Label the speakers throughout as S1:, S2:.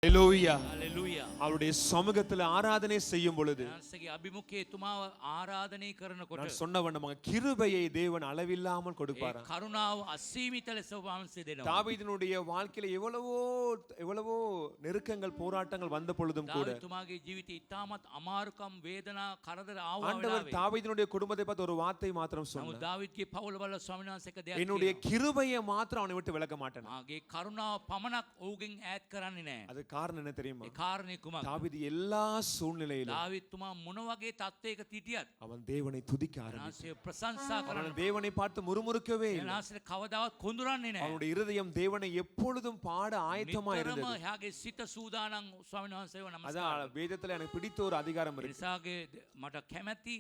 S1: ஹல்லேலூயா.
S2: Hallelujah.
S1: அவருடைய சமூகத்தில் ஆராதனை செய்யும் பொழுது
S2: යාන්සේගේ අභිමුඛයේ තුමාව ආරාධනය කරනකොට
S1: நான் சொன்ன வண்ணமாக கிருபையை தேவன் அளவில்லாமல் கொடுப்பாராம்.
S2: කරුණාව අසීමිත ලෙස වහන්සේ දෙනවා.
S1: தாவீதினுடைய வாழ்க்கையில எவ்வளவோ நெருக்கங்கள் போராட்டங்கள் வந்த பொழுதும் கூட
S2: තුමාගේ ජීවිතේ ඉතාමත් අමාරුකම් වේදනා කරදර ආව
S1: ஆண்டவர்
S2: වෙලාවේ
S1: தாவீதினுடைய குடும்பத்தை பார்த்து ஒரு வார்த்தை மாத்திரம்
S2: නමුත්
S1: சொன்னார்.
S2: දාවිද්ගේ පවුල බල ස්වාමීන් වහන්සේ එක දෙයක්
S1: என்னுடைய
S2: කියනවා.
S1: கிருபையை மாத்திரம் அவனை விட்டு விலக மாட்டேன்.
S2: මාගේ කරුණාව පමණක් ඔහුගෙන් ඈත් කරන්නේ නැහැ.
S1: அது காரணம் என்ன தெரியுமா?
S2: ඒ කාරණේ කුමක්ද?
S1: தாவீது எல்லா சூழ்நிலையிலும்
S2: දාවිද් තුමා මොන වගේ තත්ත්වයක සිටියත්
S1: அவன் தேவனை துதிக்க ஆரம்பித்தான்.
S2: නාසය ප්‍රශංසා
S1: அவன்
S2: කරනවා.
S1: தேவனை பார்த்து முறுமுறுக்கவே இல்லை.
S2: නාසය කවදාවත් කොඳුරන්නේ නැහැ.
S1: அவனுடைய இருதயம் தேவனை எப்பொழுதும் பாட ஆயத்தமா
S2: නිතරම
S1: இருந்தது.
S2: එයාගේ සිත සූදානම් ස්වාමීන් වහන්සේව නමස්කාර.
S1: அதான் வேதத்துல எனக்கு பிடித்த ஒரு அதிகாரம் இருக்கு.
S2: එසාගේ මට කැමැති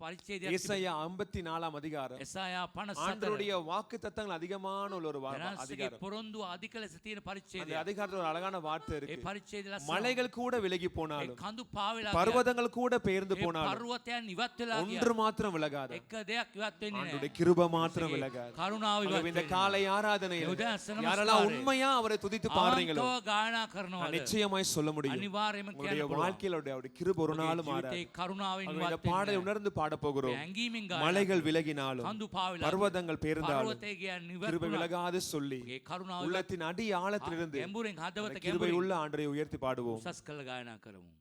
S2: පරිච්ඡේදයක්
S1: ஏசாயா 54 அதிகாரம்.
S2: එසායා 54
S1: ஆண்டவருடைய வாக்குத்தத்தங்கள் அதிகமான ஒரு
S2: නාසයේ
S1: அதிகாரம்.
S2: පොරොන්දු අධික ලෙස තියෙන
S1: அந்த
S2: පරිච්ඡේදය.
S1: அதிகாரத்துல ஒரு அழகான வார்த்தை
S2: ඒ
S1: இருக்கு.
S2: පරිච්ඡේදය ලස්සන.
S1: மலைகள் கூட விலகி போனாலும்
S2: කඳු පාවෙලා
S1: பர்வதங்கள் கூட பெயர்ந்து
S2: ඒ
S1: போனாலும்
S2: පර්වතයන් ඉවත් වෙලා
S1: ஒன்று மாத்திரம் விலகாது.
S2: එක දෙයක් ඉවත් වෙන්නේ
S1: ஆண்டவருடைய
S2: නැහැ.
S1: கிருபை மாத்திரம் விலகாது.
S2: කරුණාව ඉවත්
S1: ஆகவே இந்த
S2: වෙන්නේ
S1: காலை ஆராதனையில்
S2: උදෑසන
S1: யாரெல்லாம்
S2: நமஸ்කාරය.
S1: உண்மையா அவரை துதித்து பாடுறீங்களோ
S2: ආන්තව ගායනා
S1: நான்
S2: කරනවාද
S1: நிச்சயமாய் சொல்ல முடியும்.
S2: අනිවාර්යයෙන්ම
S1: உங்களுடைய
S2: කියන්න පුළුවන්.
S1: வாழ்க்கையில அவருடைய கிருபை ஒரு நாளும் மாறாது.
S2: ජීවිතේ කරුණාවෙන්
S1: ஆகவே இந்த
S2: ඉවත්
S1: பாடலை
S2: වෙන්නේ
S1: உணர்ந்து பாட போகிறோம்.
S2: ඇඟීමෙන් ගායනා
S1: மலைகள் விலகினாலும்
S2: කඳු පාවෙලා
S1: பர்வதங்கள் பெயர்ந்தாலும்
S2: පර්වතය කියන්නේ ඉවත්
S1: கிருபை
S2: වුණා.
S1: விலகாது சொல்லி
S2: ඒ කරුණාව
S1: உள்ளத்தின் அடி ஆழத்திலிருந்து
S2: ගැඹුරෙන් හදවත
S1: அந்த கிருபை
S2: ගැඹුරින්
S1: உள்ள ஆண்டரை உயர்த்தி பாடுவோம்.
S2: උසස් කළ ගායනා කරමු.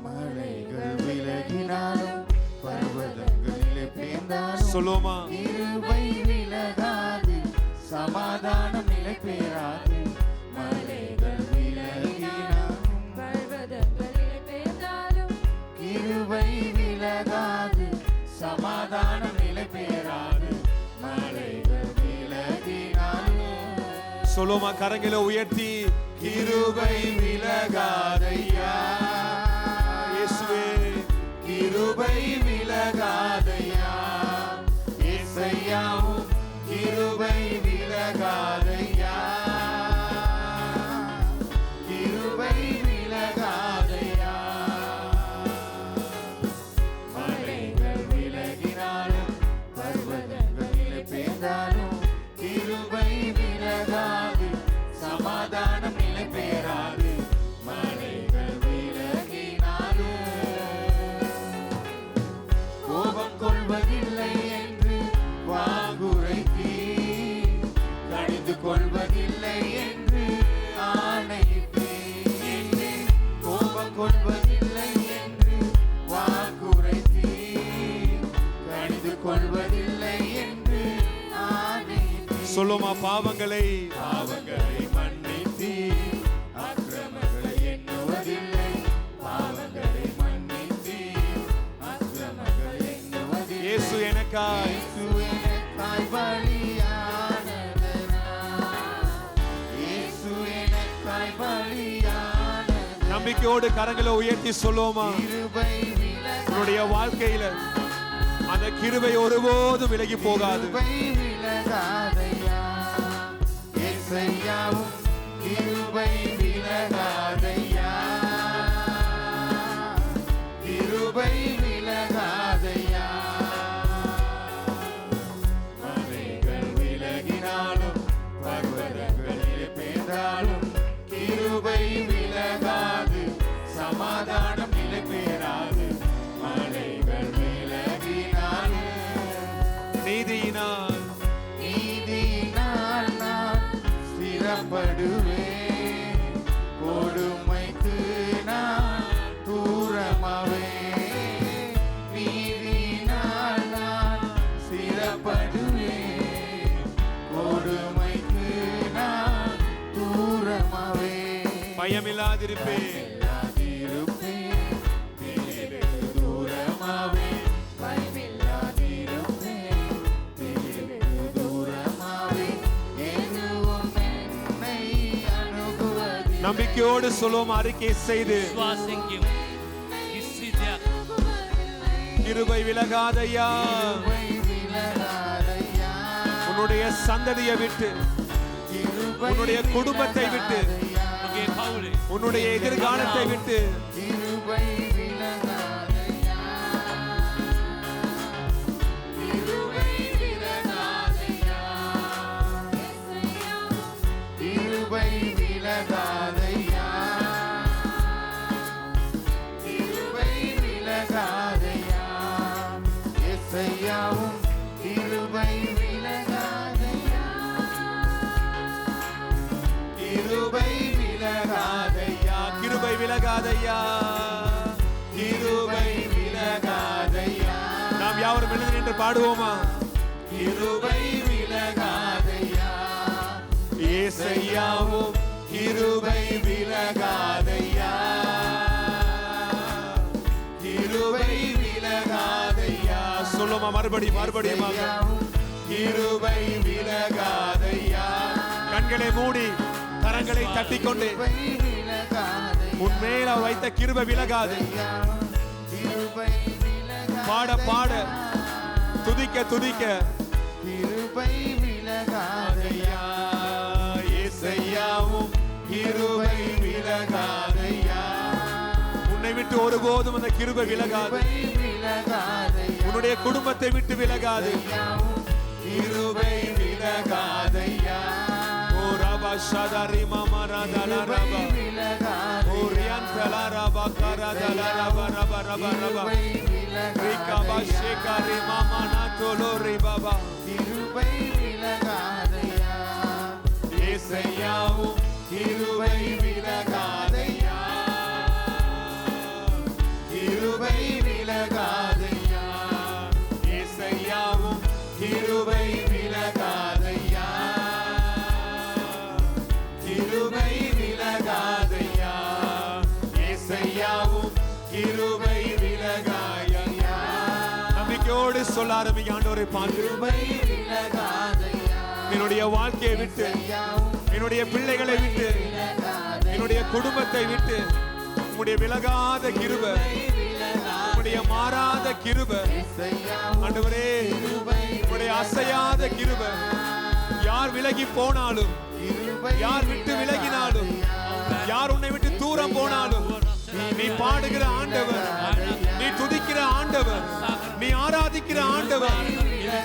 S3: மலைகள் விலகினாலும் பர்வதங்களிலே பேர்ந்தாலும்
S1: சொல்லுவோமா?
S3: கிருபை விலகாது, சமாதானம் நிலை பெறாது. மலைகள் விலகினாலும்
S4: பர்வதங்களிலே பெய்தாலும்
S3: கிருபை விலகாது, சமாதானம் நிலை பெறாது. மலைகள் விலகினாலும்
S1: சொல்லுவோமா? கரங்களை உயர்த்தி கிருபை விலகாதையா இயேசுவே,
S3: கிருபை விலகாதையா இயேசையாவும் கிருபை விலகாதையா கிருபை விலகாதையா மலைகள் விலகினாலும் பர்வதங்களிலே பேர்ந்தாலும் கிருபை விலகாது, சமாதானம் நிலை பெறாது. மலைகள் விலகினாலும் கோபம் கொள்வதில்லை என்று வாக்குரைத்தீ, கடிந்து கொள்வதில்லை என்று ஆணையிட்டீ. கோபம் கொள்வதில்லை என்று வாக்குரைத்தீ, கடிந்து கொள்வதில்லை என்று ஆணையிட்டீ.
S1: சொல்லுவோமா? பாவங்களை
S3: மன்னித்தீ, அக்கிரமங்களை எண்ணுவதில்லை. பாவங்களை மன்னித்தீ, அக்கிரமங்களை எண்ணுவதில்லை.
S1: இயேசு எனக்காய்
S3: இயேசு எனக்காய் பலியானதனால், இயேசு எனக்காய் பலியானதனால்.
S1: நம்பிக்கையோடு கரங்களை உயர்த்தி சொல்லுவோமா?
S3: கிருபை விலகாது,
S1: உன்னுடைய வாழ்க்கையில அந்த கிருபை ஒருபோதும் விலகி போகாது.
S3: கிருபை விலகாதையா இயேசையாவும் கிருபை விலகாதையா கிருபை விலகாதையா. மலைகள் விலகினாலும் பர்வதங்களிலே பேர்ந்தாலும் கிருபை விலகாது, சமாதானம் நிலை பெறாது. மலைகள் விலகினாலும்
S1: நீதியினால்
S3: நீதியினால் நான் ஸ்திரப்படுவேன், கொடுமைக்கு நான் தூரமாவேன். நீதியினால் நான் ஸ்திரப்படுவேன், கொடுமைக்கு நான் தூரமாவேன்.
S1: பயமில்லாதிருப்பேன்.
S3: இல்லாதிருப்பேன், தேவனுக்கு தூரமாவேன். பயமில்லாதிருப்பேன், தேவனுக்கு தூரமாவேன். எதுவும் என்னை அணுகுவதில்லை.
S1: நம்பிக்கையோடு சொல்லுவோம், அறிக்கை செய்து
S2: විශ්වාසයෙන් කියමු. කිසි දෙයක්
S1: கிருபை விலகாதையா.
S3: கிருபை விலகாதையா.
S1: உன்னுடைய சந்ததியை விட்டு,
S3: கிருபை
S1: உன்னுடைய குடும்பத்தை விட்டு,
S3: விலகாதையா.
S2: මගේ පවුලේ
S1: உன்னுடைய எதிர்காலத்தை விட்டு
S3: கிருபை விலகாதையா. கிருபை விலகாதையா. கிருபை விலகாதையா. கிருபை விலகாதையா. இயேசுவும் கிருபை விலகாதையா. கிருபை விலகாதையா.
S1: கிருபை விலகாதையா. கிருபை விலகாதையா. நாம் யாவரும் எழுந்து நின்று பாடுவோமா?
S3: கிருபை விலகாதையா.
S1: ஏசையாவும் கிருபை விலகாதையா.
S3: கிருபை விலகாதையா.
S1: சொல்லுமா மறுபடியும் கிருபை விலகாதையா. கண்களை மூடி கரங்களை தட்டிக்கொண்டு
S3: கிருபை விலகாதையா.
S1: உன்மேல் அவர் வைத்த கிருபை விலகாது.
S3: கிருபை விலகாதையா.
S1: பாட பாட துதிக்க துதிக்க
S3: கிருபை விலகாதையா.
S1: ஏசையாவும் கிருபை விலகாதையா. உன்னை விட்டு ஒருபோதும் அந்த கிருபை விலகாது.
S3: கிருபை விலகாதையா.
S1: உன்னுடைய குடும்பத்தை விட்டு விலகாது.
S3: கிருபை விலகாதையா.
S1: ஓ ரபா ஷதரி மாமா ரதல ரபா. ஓ ரியந்தல ரபா கரதல ரபா ரபா ரபா ரபா. ரிகபா ஷேகரி மாமா நாதோலோ ரிபாபா.
S3: கிருபை விலகாதையா.
S1: ஏசையாவும் கிருபை விலகாதையா.
S3: கிருபை விலகாதையா.
S1: ஏசையாவும் கிருபை விலகாதையா. கிருபை விலகாதையா. ஏசையாவும் கிருபை விலகாதையா. நம்பிக்கையோடு சொல்ல ஆரம்பிங்க, ஆண்டவரை பார்த்து
S3: கிருபை விலகாதையா.
S1: என்னுடைய வாழ்க்கையை விட்டு, என்னுடைய பிள்ளைகளை விட்டு, என்னுடைய குடும்பத்தை விட்டு உம்முடைய விலகாத கிருபை, உம்முடைய மாறாத கிருபை, ஆண்டவரே உம்முடைய அசையாத கிருபை, யார் விலகி போனாலும், யார் விட்டு விலகினாலும், யார் உன்னை விட்டு தூரம் போனாலும், நீ பாடுகிற ஆண்டவர், நீ துதிக்கிற ஆண்டவர், நீ ஆராதிக்கிற ஆண்டவர்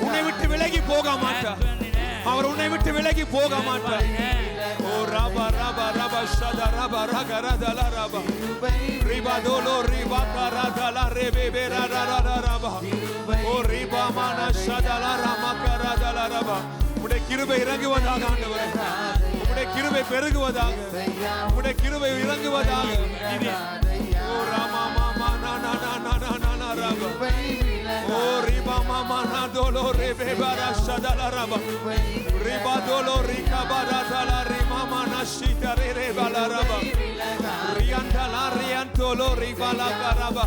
S1: உன்னை விட்டு விலகி போக மாட்டார். அவர் உன்னை விட்டு விலகி போக மாட்டார். ஓ ரபா ரபா ரபா ஷதா ரபா ரகரதல ரபா ரிபா தோலோ ரிபா கரதல ரெபே ரரரர ரபா. ஓ ரிபா மன ஷதல ரமா கரதல ரபா. உம்முடைய கிருபை இறங்குவதாக ஆண்டவரே, உம்முடைய கிருபை பெருகுவதாக, உம்முடைய கிருபை இறங்குவதாக. ஓ ரமா மாமா நா நா நா நா நா நா ரபா. ஓ ரிபா மாமா நா தோலோ ரெபே bara ஷதல ரபா. ரிபா தோலோ ரிகா bara ரிமா மன ஷிதரே ரெபல ரபா. ரியந்தலா ரியந்தோலோ ரிபala karaba.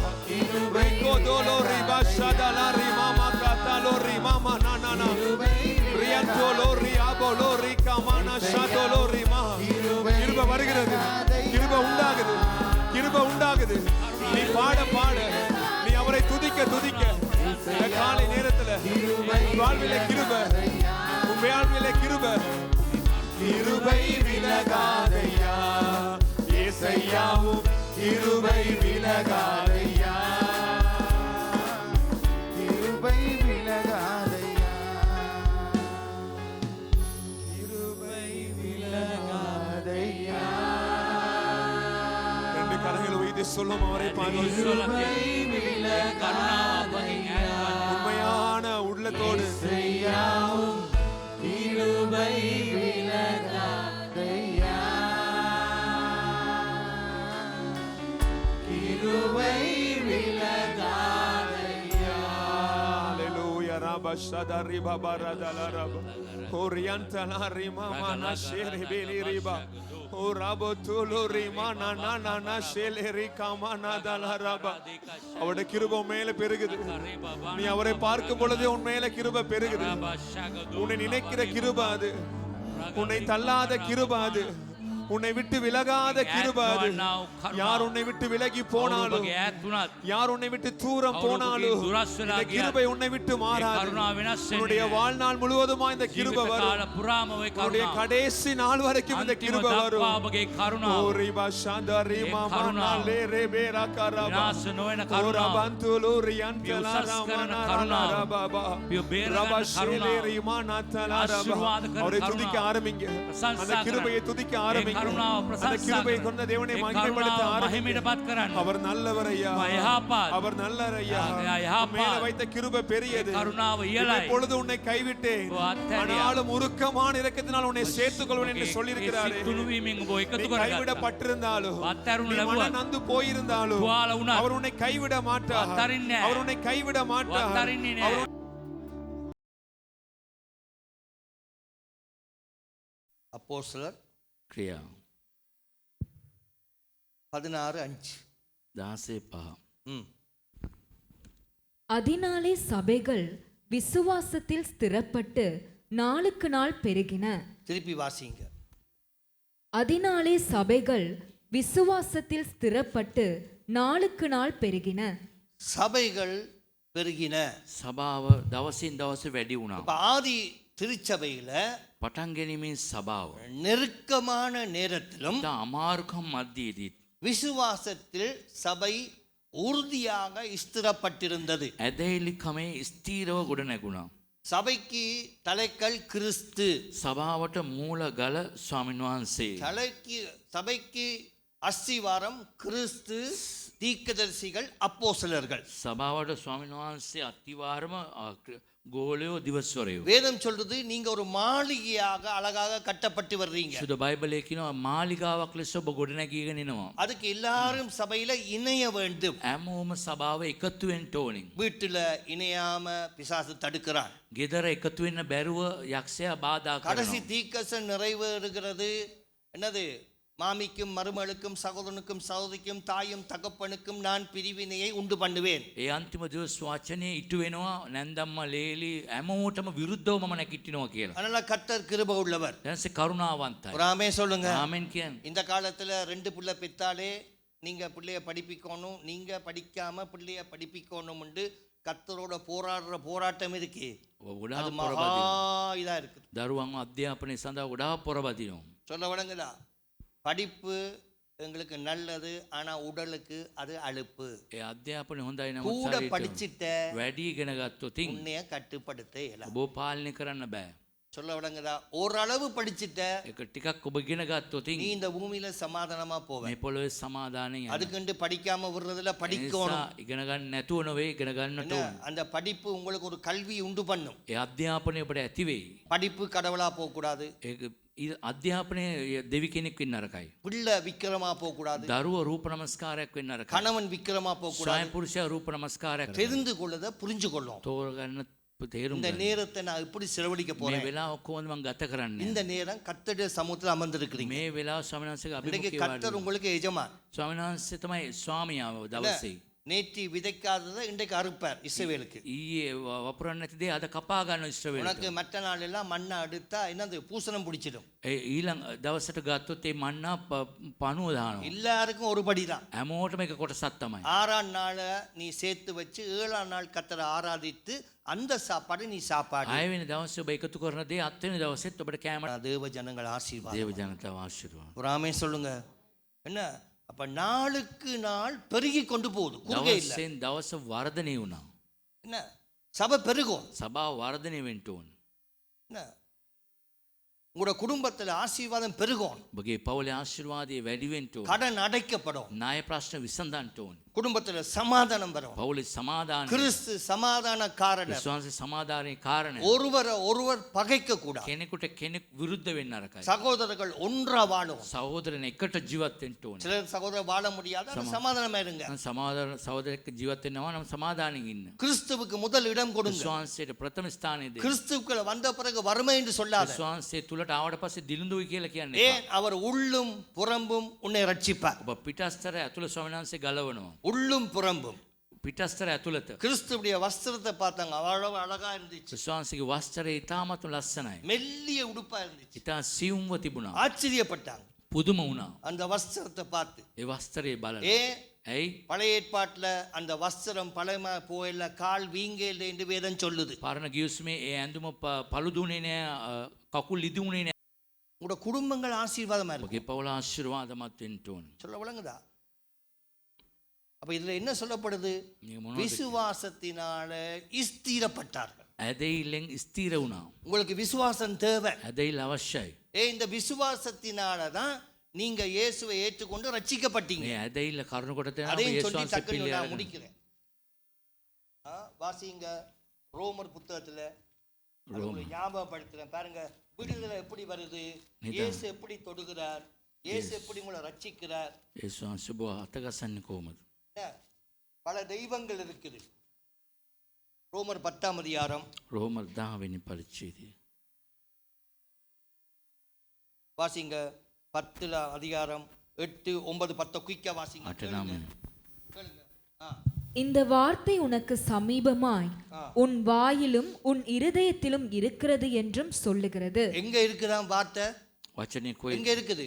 S1: ரிகோ தோலோ ரிபா ஷதல ரிமா மகதலோ ரிமா மனா நா நா. ரியந்தோலோ ரியாபோலோ ரிகா மன ஷதோலோ ரிமா. கிருபை வருகிறது, கிருபை உண்டாகுது, கிருபை உண்டாகுது. நீ பாட பாட, நீ அவரை துதிக்க துதிக்க, இந்த காலை நேரத்துல உன் வாழ்விலே கிருபை, உன் வாழ்விலே கிருபை. கிருபை விலகாதையா. ஏசையாவும் கிருபை விலகாதையா.
S3: கிருபை விலகாதையா.
S1: கிருபை
S3: விலகாதையா.
S1: ரெண்டு கரங்களை உயர்த்தி சொல்லும் அவரை பார்த்து
S2: කරුණාව අපගෙන් ඈත්
S1: உண்மையான உள்ளத்தோடு
S3: செய்யாவும் கிருபை விலகாதையா. கிருபை விலகாதையா.
S1: Hallelujah. Rabba shada riba baradala rabba. Orientala rima mana shere beli riba. O rabo tulu rima na na na na shele rika mana dala rabba. அவருடைய கிருபை மேல பெருகுது. நீ அவரை பார்க்கும் பொழுது உன் மேல கிருபை பெருகுது. உன்னை நினைக்கிற கிருபை அது, உன்னை தள்ளாத கிருபை அது, உன்னை விட்டு விலகாத கிருபை அது. யார் உன்னை விட்டு விலகி போனாலும்,
S2: ඔබගේ ඈත් වුණත්
S1: யார் உன்னை விட்டு தூரம்
S2: அவருடைய
S1: போனாலும்,
S2: துராஸ் වෙලා
S1: இந்த கிருபை உன்னை விட்டு மாறாது.
S2: කරුණාව වෙනස් වෙන්නේ
S1: உன்னுடைய
S2: නැහැ.
S1: வாழ்நாள் முழுவதுமா இந்த கிருபை
S2: ජීවිත
S1: வரும்.
S2: කාල පුරාම ඔය
S1: உன்னுடைய
S2: කරුණාව
S1: கடைசி நாள் வரைக்கும் இந்த
S2: අන්තිම
S1: கிருபை வரும்.
S2: දක්වා ඔබගේ කරුණාව
S1: ஓ ரிபா ஷாந்தா ரிமா மனாலே ரெபேரா கரபா
S2: විනාශ නොවන
S1: ஓ
S2: කරුණාව
S1: ரபந்துலு ரியன்கலா
S2: උසස් කරන
S1: ரமனா
S2: කරුණාව.
S1: ரபாபா
S2: පිය බේර
S1: ரபா
S2: ගන්න
S1: ஷேலே
S2: කරුණාව.
S1: ரிமா நத்தலா ரபா
S2: ආශිර්වාද කරන
S1: அவரை
S2: කරුණාව.
S1: துதிக்க ஆரம்பிங்க.
S2: ප්‍රශංසා
S1: அந்த கிருபையை
S2: කරන්න.
S1: துதிக்க
S2: ඒ
S1: ஆரம்பிங்க.
S2: කරුණාව
S1: அந்த
S2: ප්‍රශංසා
S1: கிருபையை
S2: කරන්න.
S1: கொண்ட தேவனை
S2: ඒ
S1: மகிமைப்படுத்த
S2: කරුණාව
S1: ஆரம்பிங்க.
S2: මහිමයටපත් කරන්න.
S1: அவர் நல்லவர் ஐயா.
S2: යහපත්.
S1: அவர் நல்லவர் ஐயா.
S2: යහපත්.
S1: மேல வைத்த கிருபை பெரியது.
S2: කරුණාව ඉහළයි.
S1: இப்பொழுது உன்னை கைவிட்டேன்,
S2: ඔබ අත්හැරියා.
S1: ஆனாலும் உருக்கமான இரக்கத்தினால் உன்னை சேர்த்துக் கொள்வேன் என்று சொல்லி இருக்கிறாரே.
S2: තුනුවීමෙන් ඔබ
S1: நீ
S2: එකතු කරගත්තා.
S1: கைவிடப்பட்டிருந்தாலும்,
S2: අත්හැරුණු
S1: நீ
S2: ලැබුවා.
S1: மனநொந்து போயிருந்தாலும்,
S2: තුවාල වුණත්
S1: அவர் உன்னை கைவிட மாட்டார்.
S2: අත්හරින්නේ නැහැ.
S1: அவர் உன்னை கைவிட மாட்டார்.
S2: අත්හරින්නේ නැහැ.
S1: அவர்
S5: அப்போஸ்தலர்
S2: ක්‍රියා
S5: 16:5.
S2: 16:5
S4: அதனாலே சபைகள் விசுவாசத்தில் ஸ்திரப்பட்டு நாளுக்கு நாள் பெருகின.
S5: திருப்பி வாசிங்க.
S4: அதனாலே சபைகள் விசுவாசத்தில் ஸ்திரப்பட்டு நாளுக்கு நாள் பெருகின.
S5: சபைகள் பெருகின.
S2: සභාව දවසින් දවස වැඩි වුණා.
S5: இப்ப ஆதி திருச்சபையில
S2: පටන් ගැනීමෙන් සභාව
S5: நெருக்கமான நேரத்திலும்
S2: ඉතා අමාරුකම් මධ්‍යයේදීත්
S5: விசுவாசத்தில் சபை உறுதியாக ஸ்திரப்பட்டிருந்தது.
S2: ඇදහිලිකමේ ස්ථීරව ගොඩ නැගුණා.
S5: சபைக்கு தலைக்கல் கிறிஸ்து.
S2: සභාවට මූල ගල ස්වාමීන් වහන්සේ.
S5: சபைக்கு அஸ்திவாரம் கிறிஸ்து, தீர்க்கதரிசிகள், அப்போஸ்தலர்கள்.
S2: සභාවට ස්වාමීන් වහන්සේ අතිවාරම ගෝලයෝ දිවස්වරයෝ.
S5: வேதம் சொல்றது நீங்க ஒரு மாளிகையாக அழகாக கட்டப்பட்டு வர்றீங்க.
S2: සුද බයිබලයේ කියනවා මාලිගාවක් ලෙස ඔබ ගොඩ නැගීගෙන එනවා.
S5: அதுக்கு எல்லாரும் சபையில இணைய வேண்டும்.
S2: හැමෝම සභාව එකතු වෙන්න ඕනේ.
S5: வீட்டுல இணையாம பிசாசு தடுக்கிறான்.
S2: ගෙදර එකතු වෙන්න බැරුව යක්ෂයා බාධා
S5: கடைசி
S2: කරනවා.
S5: தீர்க்கதரிசனம் நிறைவேறுகிறது. என்னது? மாமிக்கும் மருமகளுக்கும் சகோதரனுக்கும் சகோதரிக்கும் தாயும் தகப்பனுக்கும் நான் பிரிவினையை உண்டு பண்ணுவேன்.
S2: ඒ අන්තිම දවස් වචනේ ඉටු වෙනවා නැන්දම්ම ලේලි හැමෝටම විරුද්ධව මම නැගිටිනවා කියලා.
S5: அதனால கர்த்தர் கிருபை உள்ளவர்.
S2: දැන්සේ කරුණාවන්තයි.
S5: ஒரு ஆமென் சொல்லுங்க.
S2: ආමෙන් කියන්නේ.
S5: இந்த காலத்துல 2 பிள்ளை பெத்தாலே நீங்க பிள்ளைய படிப்பிக்கணும், நீங்க படிக்காம பிள்ளைய படிப்பிக்கணும் உண்டு. கர்த்தரோட போராடுற போராட்டம் இருக்கு.
S2: ගොඩාක්
S5: அது
S2: පොරබදිනවා.
S5: மகா இதா இருக்குது.
S2: දරුවන් අධ්‍යාපනය සඳහා ගොඩාක් පොරබදිනවා.
S5: சொல்ல வழங்குதா? படிப்பு எங்களுக்கு நல்லது, ஆனா உடலுக்கு அது அலுப்பு.
S2: ඒ අධ්‍යාපනය හොඳයි නමුත්
S5: கூட
S2: ශරීරයට
S5: படிச்சிட்ட
S2: වැඩි ඉගෙන ගත්තොත්
S5: உன்னைய கட்டுப்படுத்த இயலாது.
S2: ඔබ පාලනය කරන්න බෑ.
S5: சொல்ல விளங்குதா? ஓரளவு படிச்சிட்ட
S2: ඒක ටිකක් ඔබ ඉගෙන ගත්තොත්
S5: நீ இந்த பூமியில சமாதானமா போவ.
S2: මේ පොළොවේ සමාදානයෙන් යන්න.
S5: அதுக்குண்டு படிக்காம விடுறதுல
S2: ඒ
S5: படிக்கணும்.
S2: නිසා ඉගෙන ගන්න නැතුව නෙවෙයි ඉගෙන ගන්නට
S5: என்ன?
S2: ඕන.
S5: அந்த படிப்பு உங்களுக்கு ஒரு கல்வி உண்டு பண்ணும்.
S2: ඒ අධ්‍යාපනය ඔබට ඇති වෙයි.
S5: படிப்பு கடவுளா போக கூடாது.
S2: ඒක අධ්‍යාපනය දෙවි කෙනෙක් වෙන්න නරකයි.
S5: பிள்ளை விக்கிரமா போக கூடாது.
S2: දරුව රූප නමස්කාරයක් වෙන්න නරකයි.
S5: கணவன் விக்கிரமா போக கூடாது.
S2: ස්වයං පුරුෂයා රූප නමස්කාරයක් කරනවා.
S5: தெரிந்து கொள்ளத புரிஞ்சு கொள்ளும்.
S2: තෝරගන්න තේරුම්
S5: இந்த
S2: ගන්න.
S5: நேரத்தை நான் எப்படி செலவழிக்க
S2: මේ
S5: போறேன்?
S2: වෙලාව කොහොමද මම ගත කරන්නේ?
S5: இந்த நேரம் கர்த்தருடைய சமூகத்தில் அமர்ந்திருக்கிறீங்க.
S2: මේ වෙලාව ස්වාමීන් වහන්සේගේ
S5: இன்னைக்கு
S2: අභිමුඛය
S5: கர்த்தர்
S2: වාඩි.
S5: உங்களுக்கு எஜமான்.
S2: ස්වාමීන් වහන්සේ තමයි ස්වාමියාව දවසේ.
S5: நேற்று விதைக்காததை இன்றைக்கு அறுப்பார் இஸ்ரவேலுக்கு.
S2: ඊයේ වපුරන්න නැති දේ අද කපා ගන්න ඉස්රායෙලට.
S5: உனக்கு மற்ற நாள் எல்லாம் மண்ணை அடுத்தா என்னது பூசணம் பிடிச்சிடும்.
S2: ඊළඟ දවසට ගත්තොත් ඒ මන්නා පණුව දානවා.
S5: எல்லாருக்கும் ஒரு படி தான்.
S2: හැමෝටම එක කොටසක් තමයි.
S5: 6ஆம் நாளை நீ சேர்த்து வச்சு 7ஆம் நாள் கர்த்தரை ஆராதித்து அந்த சாப்பாடு நீ சாப்பாடு.
S2: 6 වෙනි දවසේ ඔබ එකතු කරන දේ 7 වෙනි දවසෙත් ඔබට කෑමට
S5: தேவ ஜனங்கள் ஆசீர்வாதம்.
S2: දේව ජනතාව ආශිර්වාද.
S5: ஒரு ஆமென் சொல்லுங்க. என்ன? அப்ப நாளுக்கு நாள் பெருகி கொண்டு போகுது. குறுகே இல்ல.
S2: දවසෙන් දවස වර්ධනය වුණා.
S5: என்ன? சபை பெருகும்.
S2: සභාව වර්ධනය වෙන්න ඕන.
S5: என்ன? உங்களோட குடும்பத்துல ஆசீர்வாதம் பெருகும்.
S2: ඔබගේ පවුලේ ආශිර්වාදය වැඩි වෙන්න ඕන.
S5: கடன் அடைக்கப்படும்.
S2: ණය ප්‍රශ්න විසඳන්න ඕන.
S5: குடும்பத்துல சமாதானம் வரும்.
S2: පවුලේ සමාදානය.
S5: கிறிஸ்து சமாதான காரணர்.
S2: විශ්වාසයේ සමාදානයේ කාරණය.
S5: ஒருவரை ஒருவர் பகைக்க கூடாது.
S2: කෙනෙකුට කෙනෙක් විරුද්ධ වෙන්න නරකයි.
S5: சகோதரர்கள் ஒன்றா வாழும்.
S2: සහෝදරයන් එකට ජීවත් වෙන්න ඕන.
S5: சிலர் சகோதரர் வாழ முடியாது. அது சமாதானமா இருங்க.
S2: සමාදාන සහෝදරෙක් ජීවත් වෙනවා නම් සමාදානෙන් ඉන්න.
S5: கிறிஸ்துவுக்கு முதல் இடம் கொடுங்க.
S2: විශ්වාසයට ප්‍රථම ස්ථානය දෙන්න.
S5: கிறிஸ்துவுக்குள்ள வந்த பிறகு வறுமை என்று சொல்லாத.
S2: විශ්වාසයේ තුලට ආවට පස්සේ දිලිඳුයි කියලා කියන්නේ.
S5: ஏன்? அவர் உள்ளும் புறம்பும் உன்னை ரட்சிப்பார்.
S2: ඔබ පිටස්තර ඇතුළ ස්වාමීන් වහන්සේ ගලවනවා.
S5: உள்ளும் புறம்பும்.
S2: පිටස්තර ඇතුළත.
S5: கிறிஸ்துவுடைய வஸ்திரத்தை பார்த்தாங்க. அவ்வளவு அழகா இருந்துச்சு.
S2: විශ්වාසයේ වස්ත්‍රය ඉතාමත් ලස්සනයි.
S5: மெல்லிய உடுப்பா இருந்துச்சு.
S2: ඉතා සියුම්ව තිබුණා.
S5: ஆச்சரியப்பட்டாங்க.
S2: පුදුම වුණා.
S5: அந்த வஸ்திரத்தை பார்த்து.
S2: ඒ වස්ත්‍රයේ බලලා.
S5: ஏ
S2: ඇයි?
S5: பழைய ஏற்பாட்டுல அந்த வஸ்திரம் பழமை போயில கால் வீங்கல என்று வேதம் சொல்லுது.
S2: පරණ ගිවිසුමේ ඒ ඇඳුම පළුදුනේ නෑ, කකුල් ඉදුනේ නෑ.
S5: உங்களோட குடும்பங்கள் ஆசீர்வாதமா இருக்கும்.
S2: ඔබගේ පවුල ආශිර්වාදමත් වෙන්න ඕන.
S5: சொல்ல விளங்குதா? அப்ப இதுல என்ன சொல்லப்படுது?
S2: මේක මොනවද?
S5: விசுவாசத்தினால ஸ்திரப்பட்டார்கள்.
S2: ඇදහිල්ලෙන් ස්ථීර වුණා.
S5: உங்களுக்கு விசுவாசம் தேவை.
S2: ඇදහිල්ල අවශ්‍යයි.
S5: இந்த விசுவாசத்தினால தான் நீங்க இயேசுவை ஏற்றுக்கொண்டு ரட்சிக்கப்பட்டீங்க.
S2: මේ ඇදහිල්ල කරුණ කොට දෙනවා.
S5: அதையும் சொல்லி
S2: යේසුස්
S5: டக்குன்னு
S2: පිළිගන්න.
S5: நான் முடிக்கிறேன். வாசிங்க ரோமர் புத்தகத்துல ஒரு ஞாபகப்படுத்துறேன் பாருங்க. விடுதலை எப்படி வருது? இயேசு எப்படி தொடுகிறார்? இயேசு எப்படி உங்களை ரட்சிக்கிறார்?
S2: යේසුස් ඔබ අතගසන්නේ කොහොමද?
S5: பல தெய்வங்கள் இருக்குது. ரோமர் 10ஆம் அதிகாரம்
S2: රෝමர் 10 වෙනි පරිච්ඡේදය.
S5: வாசிங்க 10 அதிகாரம் 8 9 10 குயிக்கா வாசிங்க.
S2: 8 9.
S5: கேளுங்க.
S4: இந்த வார்த்தை உனக்கு சமீபமாய் உன் வாயிலும் உன் இருதயத்திலும் இருக்கிறது என்றும் சொல்லுகிறது.
S5: எங்க இருக்குதான் வார்த்தை?
S2: වචනේ කොයි?
S5: எங்க இருக்குது?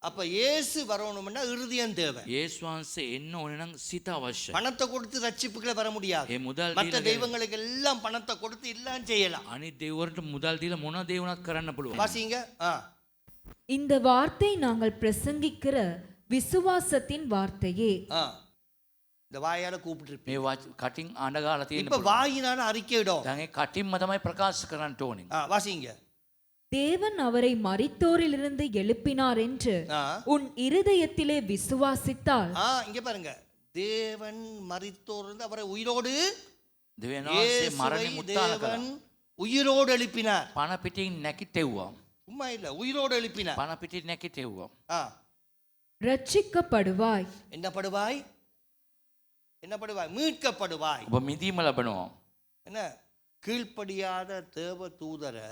S5: அப்ப இயேசு வரணும்னா இருதயம் தேவை.
S2: යේසුස් වහන්සේ එන්න ඕනේ නම් සිත අවශ්‍යයි.
S5: பணத்தை கொடுத்து ரட்சிப்புகளை வர முடியாது.
S2: ඒ මුදල්
S5: மற்ற
S2: දීලා
S5: தெய்வங்களுக்கு எல்லாம் பணத்தை கொடுத்து எல்லாம் செய்யலாம்.
S2: අනිත් දෙවිවරුන්ට මුදල් දීලා මොන දේ වුණත් කරන්න පුළුවන්.
S5: வாசிங்க.
S4: இந்த வார்த்தை நாங்கள் பிரசங்கிக்கிற விசுவாசத்தின் வார்த்தையே.
S5: இந்த வாயால கூப்பிட்டு
S2: මේ කටින් අඬගාලා තියෙන.
S5: இப்ப வாயினால அறிக்கையிடும்.
S2: දැන් ඒ කටින්ම තමයි ප්‍රකාශ කරන්න ඕනේ.
S5: வாசிங்க.
S4: தேவன் அவரை மரித்தோரிலிருந்து எழுப்பினார் என்று உன் இருதயத்திலே விசுவாசித்தால்.
S5: இங்க பாருங்க. தேவன் மரித்தோரிலிருந்து அவரை உயிரோடு
S2: දෙවියන් වහන්සේ මරණය මුත්තාන කළා.
S5: தேவன் உயிரோடு எழுப்பினார்.
S2: පණ පිටින් නැකිටෙව්වා.
S5: சும்மா இல்ல, உயிரோடு எழுப்பினார்.
S2: පණ පිටින් නැකිටෙව්වා.
S4: ரட்சிக்கப்படுவாய்.
S5: என்ன படுவாய்? என்ன படுவாய்? மீட்கப்படுவாய்.
S2: ඔබ මිදීම ලබනවා.
S5: என்ன? கீழ்ப்படியாத தேவ தூதரை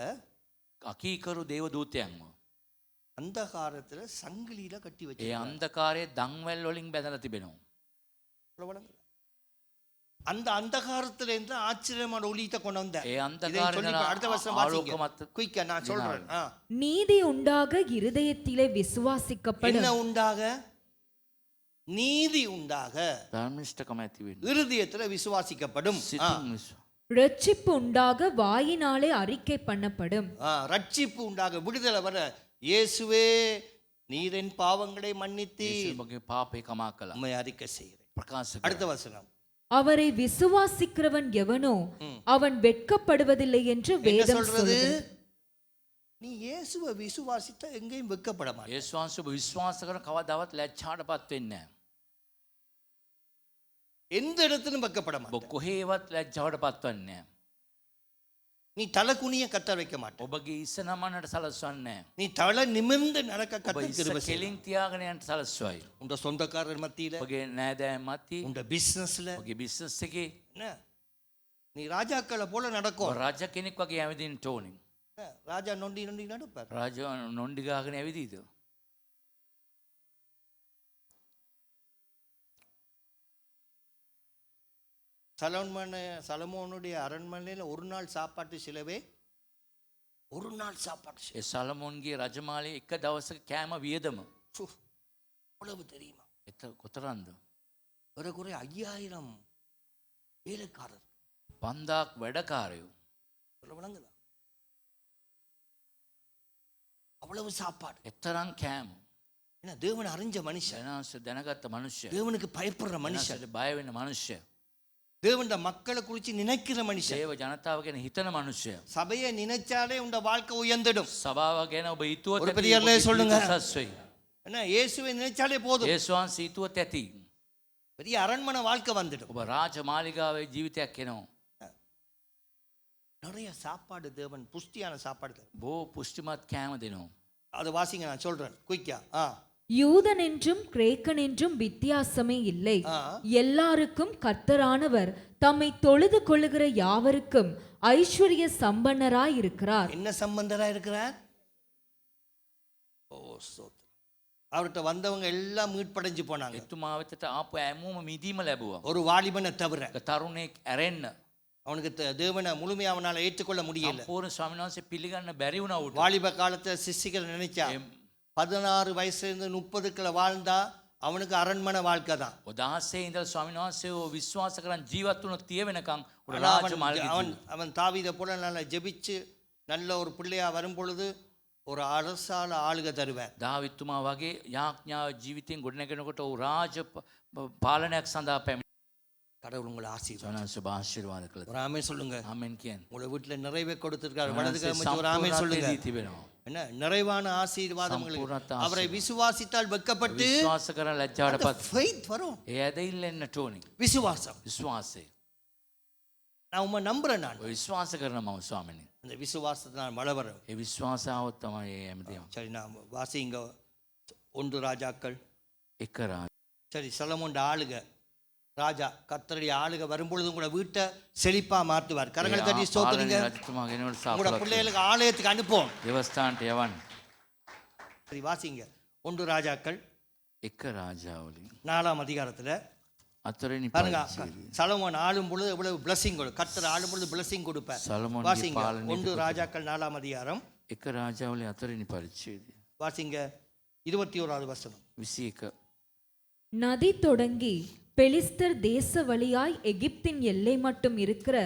S2: අකීකරු දේව දූතයන්ව.
S5: அந்தகாரத்துல சங்கிலியில கட்டி
S2: ඒ
S5: வச்சு.
S2: අන්ධකාරයේ දන්වැල් වලින් බැඳලා තිබෙනවා.
S5: அந்த அந்தகாரத்துல இருந்து ஆச்சரியமான ஒளியத்தை கொண்டு வந்த.
S2: ඒ අන්ධකාරයෙන්
S5: அடுத்த வருஷம் வாசிங்க.
S2: ආලෝකමත්
S5: குயிக்கா நான் சொல்றேன்.
S4: நீதி உண்டாக இருதயத்திலே விசுவாசிக்கப்படும்.
S5: என்ன உண்டாக? நீதி உண்டாக
S2: ධර්මිෂ්ඨකම ඇති වෙන්න.
S5: இருதயத்துல விசுவாசிக்கப்படும்.
S2: සිතින් විශ්වාස.
S4: ரட்சிப்பு உண்டாக வாயினாலே அறிக்கை பண்ணப்படும்.
S5: ரட்சிப்பு உண்டாக விடுதலை வர இயேசுவே நீரின் பாவங்களை மன்னித்து
S2: යේසුස් ඔබගේ පාපේ කමා කළා.
S5: உம்மை அறிக்கை செய்கிறேன்.
S2: ප්‍රකාශ
S5: அடுத்த
S2: කළා.
S5: வசனம்.
S4: அவரை விசுவாசிக்கிறவன் எவனோ அவன் வெட்கப்படுவதில்லை என்று
S5: என்ன
S4: வேதம்
S5: சொல்றது?
S4: சொல்கிறது.
S5: நீ இயேசுவை விசுவாசித்தா எங்கேயும் வெட்கப்பட மாட்டாய்.
S2: යේසුස් වහන්සේ ඔබ විශ්වාස කරන කවදාවත් ලැජ්ජාටපත් වෙන්නේ නැහැ.
S5: எந்த இடத்திலும் வெட்கப்பட
S2: ඔබ
S5: மாட்டாய்.
S2: කොහේවත් ලැජ්ජාවටපත් වෙන්නේ නැහැ.
S5: நீ தலை குனிய கத்த வைக்க மாட்டாய்.
S2: ඔබගේ ඉස නමන්නට සලස්වන්නේ නැහැ.
S5: நீ தலை நிமிர்ந்து நடக்க
S2: ඔබ
S5: கத்த
S2: ඉස
S5: கிருபை செய்வார்.
S2: කෙලින් තියාගෙන යන්න සලස්වයි.
S5: உண்ட சொந்தக்காரர் மத்தியில,
S2: ඔබගේ නෑදෑයන් මැදි,
S5: உண்ட பிசினஸ்ல,
S2: ඔබගේ බිස්නස් එකේ
S5: என்ன நீ ராஜாக்களை போல
S2: ඔබ
S5: நடக்கும்.
S2: රජ කෙනෙක් වගේ ඇවිදින්න ඕනේ.
S5: ராஜா நொண்டி நொண்டி நடப்பார்.
S2: රජ නොණ්ඩි ගාගෙන ඇවිදීද?
S5: சலமோனுடைய அரண்மனையில் ஒரு நாள் சாப்பாட்டு செலவே ஒரு நாள் சாப்பாட்டு
S2: ඒ සලමොන්ගේ රජමාලේ එක දවසක කෑම වියදම
S5: எவ்வளவு தெரியுமா?
S2: කොතරම්ද?
S5: ஏறக்குறைய 5000 வேலைக்காரர்.
S2: 5000ක් වැඩකාරයෝ.
S5: விளங்குதா? அவ்வளவு சாப்பாடு.
S2: එතරම් කෑම.
S5: ஏன்னா தேவனை அறிஞ்ச மனுஷன்,
S2: දැනස දැනගත්ත මනුෂ්‍ය.
S5: தேவனுக்கு பயப்படுற மனுஷன்,
S2: දැනසට බය වෙන මනුෂ්‍ය.
S5: தேவனுடைய மக்களை குறித்து நினைக்கிற மனுஷன்.
S2: දේව ජනතාව ගැන හිතන මනුෂ්‍ය.
S5: சபையை நினைச்சாலே உண்ட வாழ்க்கை உயர்ந்துடும்.
S2: සභාව ගැන ඔබ හිතුවොත්
S5: ஒரு பெரிய அல்லே சொல்லுங்க.
S2: සස්වෙයි.
S5: என்ன இயேசுவை நினைச்சாலே போதும்.
S2: යේසුස් වහන්සේ හිතුවොත් ඇති.
S5: பெரிய அரண்மனை வாழ்க்கை வந்துடும்.
S2: ඔබ රාජ මාලිගාවේ ජීවිතයක් එනවා.
S5: நிறைய சாப்பாடு தேவன் புஷ்டியான சாப்பாடு தரும்.
S2: බෝ පුෂ්ටිමත් කෑම දෙනවා.
S5: அது வாசிங்க, நான் சொல்றேன் குயிக்கா.
S4: யூதன் என்றும் கிரேக்கன் என்றும் வித்தியாசமே இல்லை. எல்லாருக்கும் கர்த்தரானவர் தம்மை தொழுது கொள்ளுகிற யாவருக்கும் ஐஸ்வர்ய சம்பன்னராய் இருக்கிறார்.
S5: என்ன சம்பந்தரா இருக்கிறார்? ஓ ஸ்தோத்திரம். அவர்கிட்ட வந்தவங்க எல்லாம் மீட்படைஞ்சு போனாங்க.
S2: එතුමා වෙතට ආපු හැමෝම මිදීම ලැබුවා.
S5: ஒரு வாலிபனை தவிர.
S2: තරුණෙක් ඇරෙන්න
S5: அவனுக்கு தேவனை முழுமையா அவனால ஏற்றுக்கொள்ள முடியல.
S2: සම්පූර්ණ ස්වාමීන් වහන්සේ පිළිගන්න බැරි වුණා උට.
S5: வாலிப காலத்துல சிஷ்யர்கள் நினைச்சா 16 வயசுலேருந்து 30க்குள்ள வாழ்ந்தா அவனுக்கு அரண்மனை வாழ்க்கை தான்.
S2: ඔදාසේ ඉඳලා ස්වාමීන් වහන්සේ විශ්වාස කරන් ජීවත් වුණොත් තිය වෙනකන් උඩ
S5: ஆனா
S2: රාජ මාර්ගයේ
S5: அவன் தாவீதை போல நல்லா ஜெபிச்சு நல்ல ஒரு பிள்ளையா வரும் பொழுது ஒரு அரசால ஆளுக தருவேன்.
S2: දාවිත්තුමා වගේ යාඥා ජීවිතයෙන් ගොඩනගෙනකොට ඔහු රාජ පාලනයක් සඳහා පැමිණ
S5: கடவுள் உங்களை ஆசீர்வாதம்.
S2: ජනසභ ආශිර්වාද කළා.
S5: ஒரு ஆமென் சொல்லுங்க.
S2: ආමෙන් කියන්නේ.
S5: உங்களை வீட்டுல நிறைவே கொடுத்திருக்காரு.
S2: උන්වහන්සේ
S5: வலது கரம் வச்சு ஒரு ஆமென் சொல்லுங்க.
S2: සම්පූර්ණත්වයේ දී තිබෙනවා.
S5: என்ன நிறைவான ஆசீர்வாதம் உங்களுக்கு.
S2: சம்பூர்ணத்த
S5: அவரை விசுவாசித்தால் வெட்கப்பட்டு
S2: විශ්වාස කරන ලැජ්ජාවටපත්
S5: faith வரும்.
S2: ඒ ඇදහිල්ල එන්නට ඕනේ.
S5: விசுவாசம்.
S2: විශ්වාසය.
S5: நான் உண்மை நம்புறேன். நான்
S2: ඔය විශ්වාස කරන මම ස්වාමිනේ.
S5: அந்த விசுவாசத்தை நான் வளவரும்.
S2: ඒ විශ්වාසාවත් තමයි ඒ හැමදේම.
S5: சரி நான் வாசிங்க 1 ராஜாக்கள்.
S2: එක රාජ
S5: சரி சலமோன் ஆளுக ராஜா கர்த்தருடைய ஆளுக வரும்பொழுது உங்களை வீட்டை செழிப்பா மாற்றுவார். கரங்களை தட்டி ஸ்தோத்திரிங்க.
S2: රජතුමා ගෙනවල
S5: உங்களோட
S2: සාපලක්.
S5: பிள்ளைகளுக்கு ஆலயத்துக்கு அனுப்புவோம்.
S2: දෙවස්ථානට යවන්න.
S5: சரி வாசிங்க 1 ராஜாக்கள்
S2: එක රාජාවලින්
S5: 4ஆம் அதிகாரத்துல
S2: අතරෙනි
S5: பாருங்க
S2: පරිච්ඡේදය.
S5: சலமோன் ஆளும் பொழுது எவ்வளவு blessing கொடு. கர்த்தர் ஆளும் பொழுது blessing கொடுப்பார்.
S2: සලමොන්ගේ
S5: வாசிங்க
S2: පාලනය
S5: 1 ராஜாக்கள் 4ஆம் அதிகாரம்
S2: එක රාජාවලින් අතරෙනි පරිච්ඡේදය.
S5: வாசிங்க 21வது வசனம்.
S2: 21.
S4: நதி தொடங்கி பெலிஸ்தர் தேச வழியாய் எகிப்தின் எல்லை மட்டும் இருக்கிற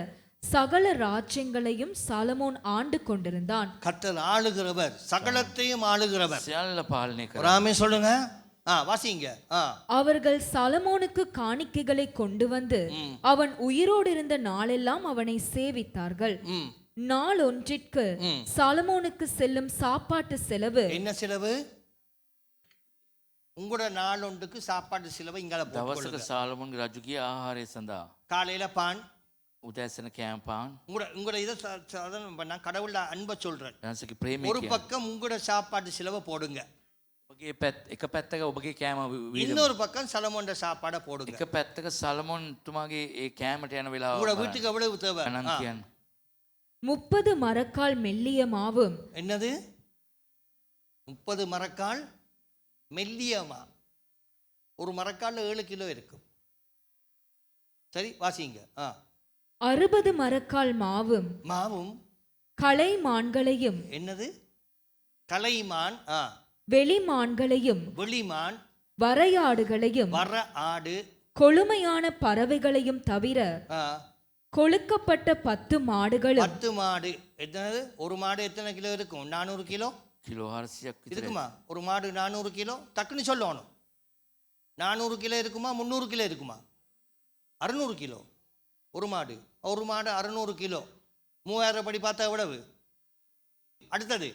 S4: சகல ராஜ்யங்களையும் சாலமோன் ஆண்டு கொண்டிருந்தான்.
S5: கர்த்தர் ஆளுகிறவர், சகலத்தையும் ஆளுகிறவர்.
S2: සියල්ල පාලනය
S5: ஒரு
S2: කරා.
S5: ஆமென் சொல்லுங்க. வாசிங்க.
S4: அவர்கள் சாலமோனுக்கு காணிக்கைகளை கொண்டு வந்து அவன் உயிரோடு இருந்த நாளெல்லாம் அவனை சேவித்தார்கள். நாள் ஒன்றிற்கு சாலமோனுக்கு செல்லும் சாப்பாட்டு செலவு
S5: என்ன செலவு? உங்களோட நாள் ஒன்றுக்கு சாப்பாடு செலவு இங்கால
S2: දවසක
S5: போட்டுக்கொள்ளுங்க.
S2: සාලමොන්ගේ රජුගේ ආහාරය සඳහා
S5: காலையில பான்
S2: උදෑසන කෑමපාන්
S5: உங்களோட இதை சாதாரண நான் கடவுள அன்பை சொல்றேன்.
S2: දවසක ප්‍රේමය
S5: ஒரு
S2: කියන්නේ.
S5: பக்கம் உங்களோட சாப்பாடு செலவை போடுங்க,
S2: ඔබගේ එක පැත්තක ඔබගේ කෑම වීදම.
S5: இன்னொரு பக்கம் சலமோண்ட சாப்பாடை போடுங்க.
S2: එක පැත්තක සලමොන් තුමාගේ ඒ කෑමට යන වෙලාව
S5: உங்களோட வீட்டுக்கு எவ்வளவு தேவை?
S2: ගණන් කියන්න.
S4: 30 மரக்கால் மெல்லிய மாவும்
S5: என்னது? 30 மரக்கால் மெல்லியமா. ஒரு மரக்கால்ல 7 கிலோ இருக்கும். சரி வாசிங்க.
S4: 60 மரக்கால் மாவும்
S5: மாவும்
S4: கலைமான்களையும்
S5: என்னது? கலைமான்,
S4: வெளிமான்களையும்
S5: வெளிமான்,
S4: வரையாடுகளையும்
S5: வர ஆடு,
S4: கொழுமையான பறவைகளையும் தவிர கொழுக்கப்பட்ட 10 மாடுகளும்
S5: 10 மாடு. என்னது? ஒரு மாடு எத்தனை கிலோ இருக்கும்? 400 கிலோ
S2: කිලෝ 400ක් විතර.
S5: இருக்குமா? ஒரு மாடு 400 கிலோ டக்குன்னு சொல்லணும். 400 கிலோ இருக்குமா? 300 கிலோ இருக்குமா? 600 கிலோ ஒரு மாடு. ஒரு மாடு 600 கிலோ. 3000 படி பார்த்தா எவ்வளவு? அடுத்தது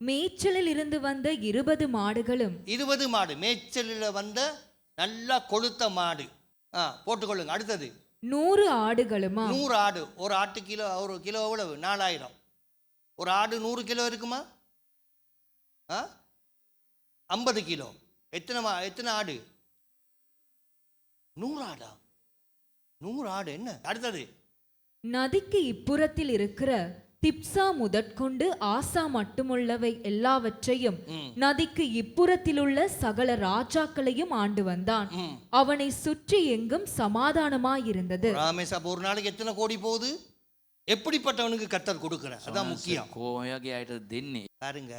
S4: மேய்ச்சலில் இருந்து வந்த 20 மாடுகளும்
S5: 20 மாடு. மேய்ச்சலில் வந்த நல்லா கொழுத்த மாடு. போட்டுக்கொள்ளுங்க. அடுத்தது
S4: 100 ஆடுகளுமா
S5: 100 ஆடு. ஒரு ஆட்டு கிலோ, ஒரு கிலோ எவ்வளவு? 4000. ஒரு ஆடு 100 கிலோ இருக்குமா? 50 கிலோ. எத்தனை ஆடு? 100 ஆடா? 100 ஆடு. என்ன அடுத்தது?
S4: நதிக்கு இப்புறத்தில் இருக்கிற திப்சா முதற்கொண்டு ஆசா மட்டுமுள்ளவை எல்லாவற்றையும் நதிக்கு இப்புறத்திலுள்ள சகல ராஜாக்களையும் ஆண்டு வந்தான். அவனை சுற்றி எங்கும் சமாதானமாயிருந்தது.
S5: ராமேசா ஒரு நாளைக்கு எத்தனை கோடி போகுது? எப்படிப்பட்டவனுக்கு கர்த்தர் கொடுக்கிறார், அதான் முக்கியம்.
S2: කොහොයගේ අයට දෙන්නේ.
S5: பாருங்க,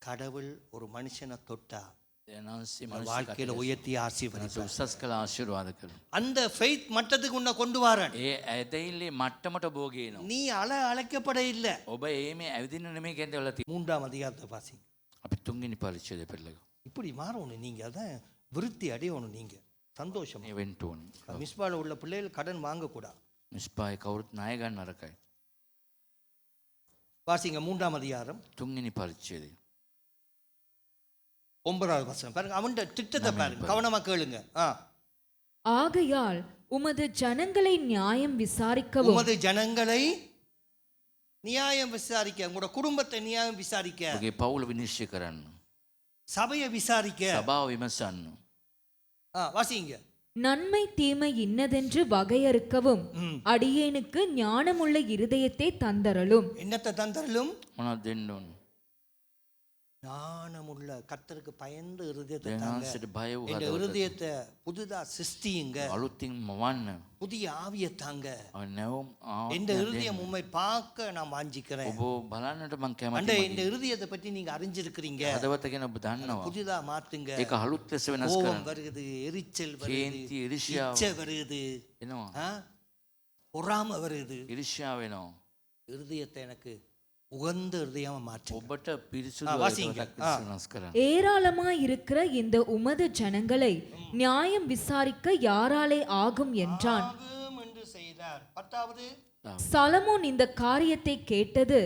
S5: கடவுள் ஒரு மனுஷனை தொட்டா
S2: එනන්සේ
S5: வாழ்க்கையில உயர்த்தி ஆசீர்வதிப்பார்.
S2: උසස් කළ ආශිර්වාද කරනවා.
S5: அந்த ஃபெய்த் மட்டத்துக்கு உன்னை கொண்டு வரேன்.
S2: ඒ ඇදහිල්ලේ මට්ටමට බෝගේනවා.
S5: நீ அழைக்கப்பட இல்ல.
S2: ඔබ මේ ඇවිදින්න නෙමෙයි කියන්නේ වෙලා තියෙන්නේ.
S5: 3ஆம் அதிகாரத்தை வாசிங்க.
S2: අපි තුන්වෙනි පරිච්ඡේදය පෙරලගමු.
S5: இப்படி மாறணும். நீங்க அதான் விருத்தி அடையணும். நீங்க சந்தோஷம்.
S2: මේ වෙන්න ඕනේ.
S5: மிஸ்பால உள்ள பிள்ளைகள் கடன் வாங்கக்கூடாது.
S2: මිස්පායි කවුරුත් ණය ගන්න නරකයි.
S5: வாசிங்க 3ஆம் அதிகாரம்
S2: තුන්වෙනි පරිච්ඡේදය.
S5: 9வது வசனம் பாருங்க. அவன் திட்டத்தை பாருங்க, கவனமா கேளுங்க.
S4: ஆகையால் உமது ஜனங்களை நியாயம் விசாரிக்கவும்
S5: உமது ஜனங்களை நியாயம் விசாரிக்க, உங்களோட குடும்பத்தை நியாயம் விசாரிக்க,
S2: ඔබගේ පවුල විනිශ්චය කරන්න.
S5: சபையை விசாரிக்க.
S2: සභාව විමසන්න.
S5: வாசிங்க.
S4: நன்மை தீமை இன்னதென்று வகையறுக்கவும் அடியேனுக்கு ஞானமுள்ள இருதயத்தை தந்தரலும்.
S5: என்னத்தை தந்தரலும்?
S2: මොනවද දෙන්න ඕනේ?
S5: ஞானமுள்ள கர்த்தருக்கு பயந்த இருதயத்தை தாங்க.
S2: දෙනාන්සට බය වූ
S5: என்
S2: හදවත
S5: இருதயத்தை புதுதா சிருஷ்டியுங்க.
S2: අලුතින් මවන්න
S5: புதிய ஆவியை தாங்க.
S2: නැවුම්
S5: இந்த இருதயம் உண்மை பார்க்க நான் வாஞ்சிக்கிறேன்.
S2: ඔබ බලන්නට මං
S5: அந்த
S2: කැමති
S5: இந்த இருதயத்தை பற்றி நீங்க அறிஞ்சிருக்கிறீங்க.
S2: හදවත ගැන ඔබ දන්නවා
S5: புதிதா மாத்துங்க.
S2: ඒක අලුත් ලෙස වෙනස්
S5: கோபம்
S2: කරන්න
S5: வருகிறது, எரிச்சல் வருது,
S2: කේන්ති ඉරිෂ්‍යාව
S5: இச்சை வருது,
S2: එනවා
S5: பொறாம வருது.
S2: ඉරිෂ්‍යාව වෙනවා
S5: இருதயத்தை எனக்கு உகந்த இருதயமா மாற்றுங்க.
S2: ඔබට පිරිසුදු
S5: வாசிங்க.
S2: හදවතක් වෙනස් කරන්න
S4: ஏராளமாயிருக்கிற இந்த உமது ஜனங்களை நியாயம் விசாரிக்க யாராலே ஆகும் என்றான்.
S5: ஆகும் என்று செய்தார். 10வது
S4: சாலமோன் இந்த காரியத்தை கேட்டது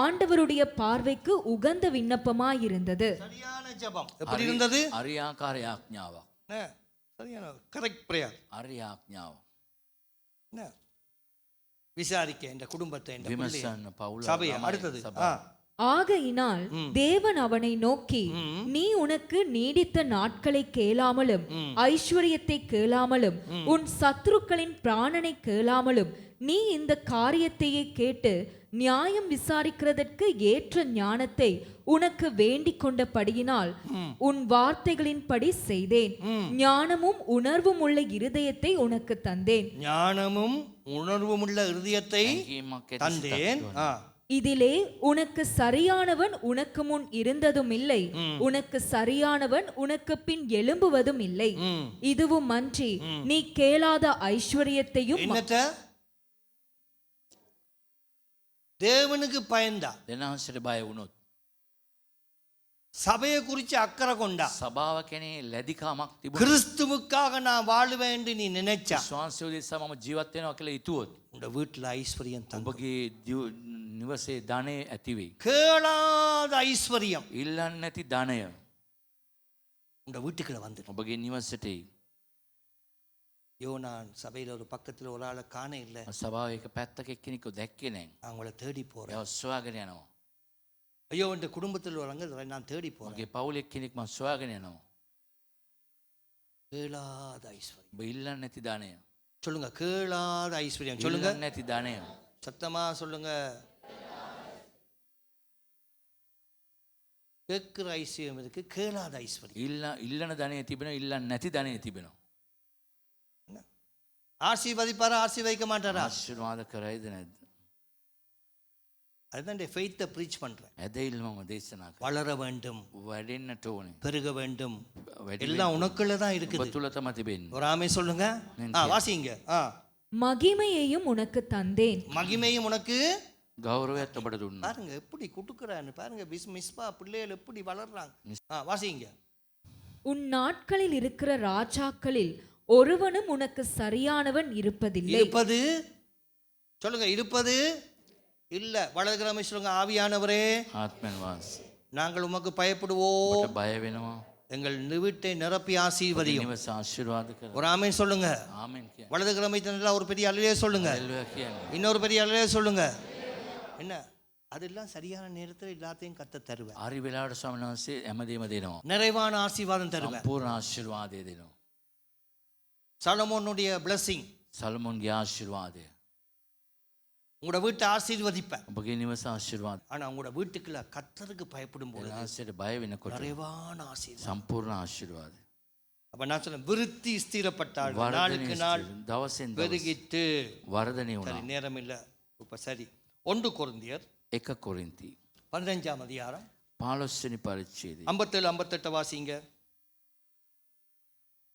S4: ஆண்டவருடைய பார்வைக்கு உகந்த விண்ணப்பமாயிருந்தது.
S5: சரியான ஜெபம் எப்படி இருந்தது?
S2: අරියාකාර යාඥාවක්
S5: சரியான கரெக்ட் பிரேயர்.
S2: අරියාඥාව
S5: விசாரிக்க இந்த குடும்பத்தை, இந்த பிள்ளையை,
S2: විමසන්න පවුල
S5: சபையை.
S2: ළමයි,
S5: அடுத்தது
S2: සභාව.
S4: ஆகையினால் தேவன் அவனை நோக்கி, நீ உனக்கு நீடித்த நாட்களை கேளாமலும் ஐஸ்வர்யத்தை கேளாமலும் உன் சத்துருக்களின் பிராணனை கேளாமலும் நீ இந்த காரியத்தையே கேட்டு நியாயம் விசாரிக்கிறதற்கு ஏற்ற ஞானத்தை உனக்கு வேண்டிக் கொண்டபடியினால் உன் வார்த்தைகளின்படி செய்தேன். ஞானமும் உணர்வும் உள்ள இருதயத்தை உனக்கு தந்தேன்.
S5: ஞானமும் உணர்வும் உள்ள இருதயத்தை
S2: හැඟීමක් ඇති
S5: தந்தேன்.
S4: இதிலே உனக்கு சரியானவன் உனக்கு முன் இருந்ததும் இல்லை, உனக்கு சரியானவன் உனக்கு பின் எழும்புவதும் இல்லை. இதுவும் அன்றி நீ கேளாத ஐஸ்வர்யத்தையும்
S5: என்னத்த தேவனுக்கு பயந்தா,
S2: දෙනාන්සට බය වුණොත්
S5: சபையை குறித்து அக்கறை கொண்டா,
S2: සභාව කෙනේ ලැදිකාමක් තිබුණ
S5: கிறிஸ்துவுக்காக நான் வாழுவேன் என்று நீ நினைச்சா,
S2: ස්වාංශය උදෙසා මම ජීවත් වෙනවා කියලා හිතුවොත්
S5: உங்க வீட்டுல ஐஸ்வர்யம் தங்க.
S2: ඔබගේ නිවසේ ධනය ඇති වෙයි.
S5: கேளாத ஐஸ்வர்யம்
S2: ඉල්ලන්නේ නැති ධනය
S5: உங்க வீட்டுக்குள்ள வந்துடும்.
S2: ඔබගේ නිවසට එයි.
S5: யோனான் சபையில ஒரு பக்கத்துல ஒரு ஆளை காண இல்ல,
S2: සභාව එක පැත්තක එක්කෙනෙක්ව දැක්කේ නැහැ.
S5: அவங்கள தேடி போறேன்.
S2: එයා සොයාගෙන යනවා.
S5: ஐயோ இந்த குடும்பத்தில் உள்ளவங்க நான் தேடி போறேன்.
S2: මගේ පවුල එක්කෙනෙක් මම සොයාගෙන යනවා.
S5: கேளாத ஐஸ்வர்யம்
S2: ඔබ ඉල්ලන්නේ නැති ධනය.
S5: சொல்லுங்க. கேளாத ஐஸ்வர்யம் சொல்லுங்க.
S2: ඉල්ලන්නේ නැති ධනය.
S5: சத்தமா சொல்லுங்க. கேட்கிற ஐஸ்வர்யம் இருக்கு, கேளாத ஐஸ்வர்யம்.
S2: ඉල්ලන ධනය තිබෙනවා, ඉල්ලන්නේ නැති ධනය තිබෙනවා.
S5: ஆசீர்வதிப்பாரா, ஆசீர்வதிக்க மாட்டாரா?
S2: ආශිර්වාද කරයිද නැද්ද?
S5: அதுதான் ஃபெய்த்தை ப்ரீச் பண்றேன்.
S2: ඇදහිල්ල මම දේශනා කරා.
S5: வளர வேண்டும்,
S2: වැඩෙන්නට ඕනේ.
S5: பெருக வேண்டும்,
S2: වැඩි
S5: எல்லாம் உனக்குள்ள தான்
S2: ඔබ
S5: இருக்குது.
S2: තුල තමයි තිබෙන්නේ.
S5: ஒரு ஆமை சொல்லுங்க. வாசிங்க.
S4: மகிமையையும் உனக்கு தந்தேன்.
S5: மகிமையும் உனக்கு.
S2: ගෞරවයත් ඔබට දුන්නා.
S5: பாருங்க எப்படி குடுக்குறான்னு பாருங்க. மிஸ்பா பிள்ளைகள் எப்படி வளர்றாங்க. வாசிங்க.
S4: உன் நாட்களில் இருக்கிற ராஜாக்களில் ஒருவனும் உனக்கு சரியானவன் இருப்பதில்லை.
S5: இருப்பது சொல்லுங்க. இருப்பது இல்ல. வளர்கிறமை சொல்லுங்க. ஆவியானவரே,
S2: ආත්මෙන් වාස.
S5: நாங்கள் உமக்கு பயப்படுவோம்.
S2: ඔබට බය වෙනවා.
S5: எங்கள் வீட்டை நிரப்பி ஆசீர்வதியும்.
S2: නිවස ආශිර්වාද කර.
S5: ஒரு ஆமென் சொல்லுங்க.
S2: ආමෙන් කියන.
S5: வலதுகிழமை நல்லா ஒரு பெரிய அல்லையே சொல்லுங்க.
S2: හalleluya කියන්නේ.
S5: இன்னொரு பெரிய அல்லையே சொல்லுங்க. என்ன அதெல்லாம் சரியான நேரத்தில் எல்லாத்தையும் கத்த தருவேன்.
S2: හරි වෙලාවට ස්වාමීන් වහන්සේ හැමදේම දෙනවා.
S5: நிறைவான ஆசீர்வாதம் தருவேன்.
S2: සම්පූර්ණ ආශිර්වාදය දෙනවා.
S5: சாலமோனுடைய blessing.
S2: සලමොන්ගේ ආශිර්වාදය.
S5: உங்களோட வீட்டை ஆசீர்வதிப்பேன்.
S2: ඔබගේ නිවස ආශිර්වාද.
S5: ஆனா உங்களோட வீட்டுக்குள்ள கர்த்தருக்கு பயப்படும் போது
S2: දෙනාන්සට බය වෙනකොට
S5: நிறைவான ஆசீர்வாதம்.
S2: සම්පූර්ණ ආශිර්වාද.
S5: அப்ப நான் சொல்றேன், விருத்தி ஸ்திரப்பட்டாள்.
S2: වර්ධනය
S5: நாளுக்கு நாள்
S2: දවසෙන් දවස
S5: பெருகிட்டு.
S2: වර්ධනය
S5: சரி,
S2: වුණා.
S5: நேரம் இல்ல இப்ப. சரி, 1 கொரிந்தியர்
S2: 1 කොරින්ති
S5: 15 அதிகாரம்
S2: 15 වෙනි පරිච්ඡේදය
S5: 57 58 வாசிங்க.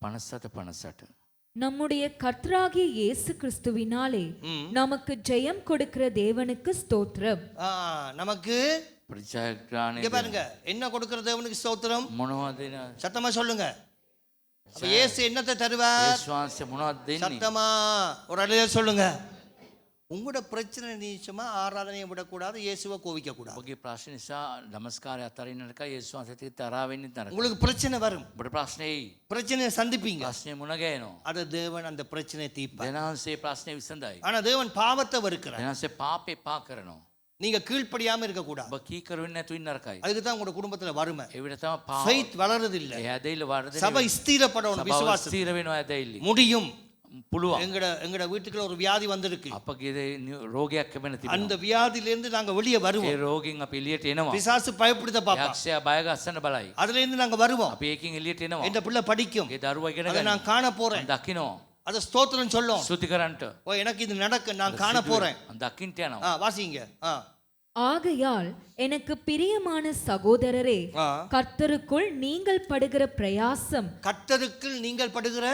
S2: 57 58.
S4: நம்முடைய கர்த்தராகிய இயேசு கிறிஸ்துவினாலே நமக்கு ஜெயம் கொடுக்கிற தேவனுக்கு ஸ்தோத்திரம்.
S5: நமக்கு
S2: ප්‍රජාග්‍රාණය
S5: இங்க பாருங்க, என்ன கொடுக்கிற தேவனுக்கு ஸ்தோத்திரம்.
S2: මොනවද දෙන
S5: சத்தமா சொல்லுங்க. அப்ப இயேசு என்னத்தை தருவார்?
S2: විශ්වාසය මොනවද දෙන්නේ?
S5: சத்தமா ஒரு அலையில சொல்லுங்க. உங்களோட பிரச்சனை நிச்சயமா ஆராதனையை விடக்கூடாது, இயேசுவை கோவிக்க கூடாது.
S2: ඔබගේ ප්‍රශ්න නිසා නමස්කාරය අතරින්නට යේසුස් වහන්සේට තරහ වෙන්නේ නැහැ.
S5: உங்களுக்கு பிரச்சனை வரும்,
S2: ඔබට ප්‍රශ්නේ
S5: பிரச்சனையை சந்திப்பீங்க.
S2: ප්‍රශ්නේ මුණ ගැහෙනවා.
S5: அது தேவன் அந்த பிரச்சனையை தீர்ப்பார்.
S2: දෙනාන්සේ ප්‍රශ්නේ විසඳයි.
S5: ஆனா தேவன் பாவத்தை வெறுக்கிறார்.
S2: දෙනාන්සේ පාපේ පා කරනවා.
S5: நீங்க கீழ்ப்படியாம இருக்க கூடாது.
S2: ඔබ කීකරු වෙන්නේ නැතු ඉන්න නරකයි.
S5: அதுக்கு தான் உங்களோட குடும்பத்துல வறுமை.
S2: ඒ විදිහට තමයි පාප.
S5: ஃபெய்த் வளருது இல்ல.
S2: ඒ ඇදහිල්ල වර්ධනය
S5: சபை ஸ்திரப்படணும். விசுவாசம்
S2: ස්ථීර වෙනවා ඇදහිල්ල.
S5: முடியும்.
S2: පුළුවන්.
S5: எங்கட வீட்டுக்குள்ள ஒரு வியாதி வந்திருக்கு.
S2: අපගේ රෝගයක් කැපෙන තිබෙනවා.
S5: அந்த வியாதியிலிருந்து நாங்க வெளியே
S2: ඒ
S5: வருவோம்.
S2: රෝගෙන් අපි එළියට එනවා.
S5: பிசாசு பயப்படுத்த பாப்பா.
S2: යක්ෂයා බය ගස්සන්න බලයි.
S5: அதுல இருந்து நாங்க வருவோம்.
S2: අපි ඒකෙන් එළියට එනවා.
S5: இந்த பிள்ளை படிக்கும்.
S2: ඒ දරුවා ඉගෙන
S5: அதை
S2: ගන්න.
S5: நான் காண போறேன்.
S2: දකිනවා.
S5: அத ஸ்தோத்திரம் சொல்லும்.
S2: ස්තුති කරන්ට.
S5: ஓ எனக்கு இது நடக்க நான் காண போறேன்.
S2: දකින්ට යනවා.
S5: வாசிங்க.
S4: ஆகையால் எனக்கு பிரியமான சகோதரரே,
S5: ஆ.
S4: கர்த்தருக்குள் நீங்கள் படுகிற பிரயாசம்
S5: கர்த்தருக்குள் நீங்கள் படுகிற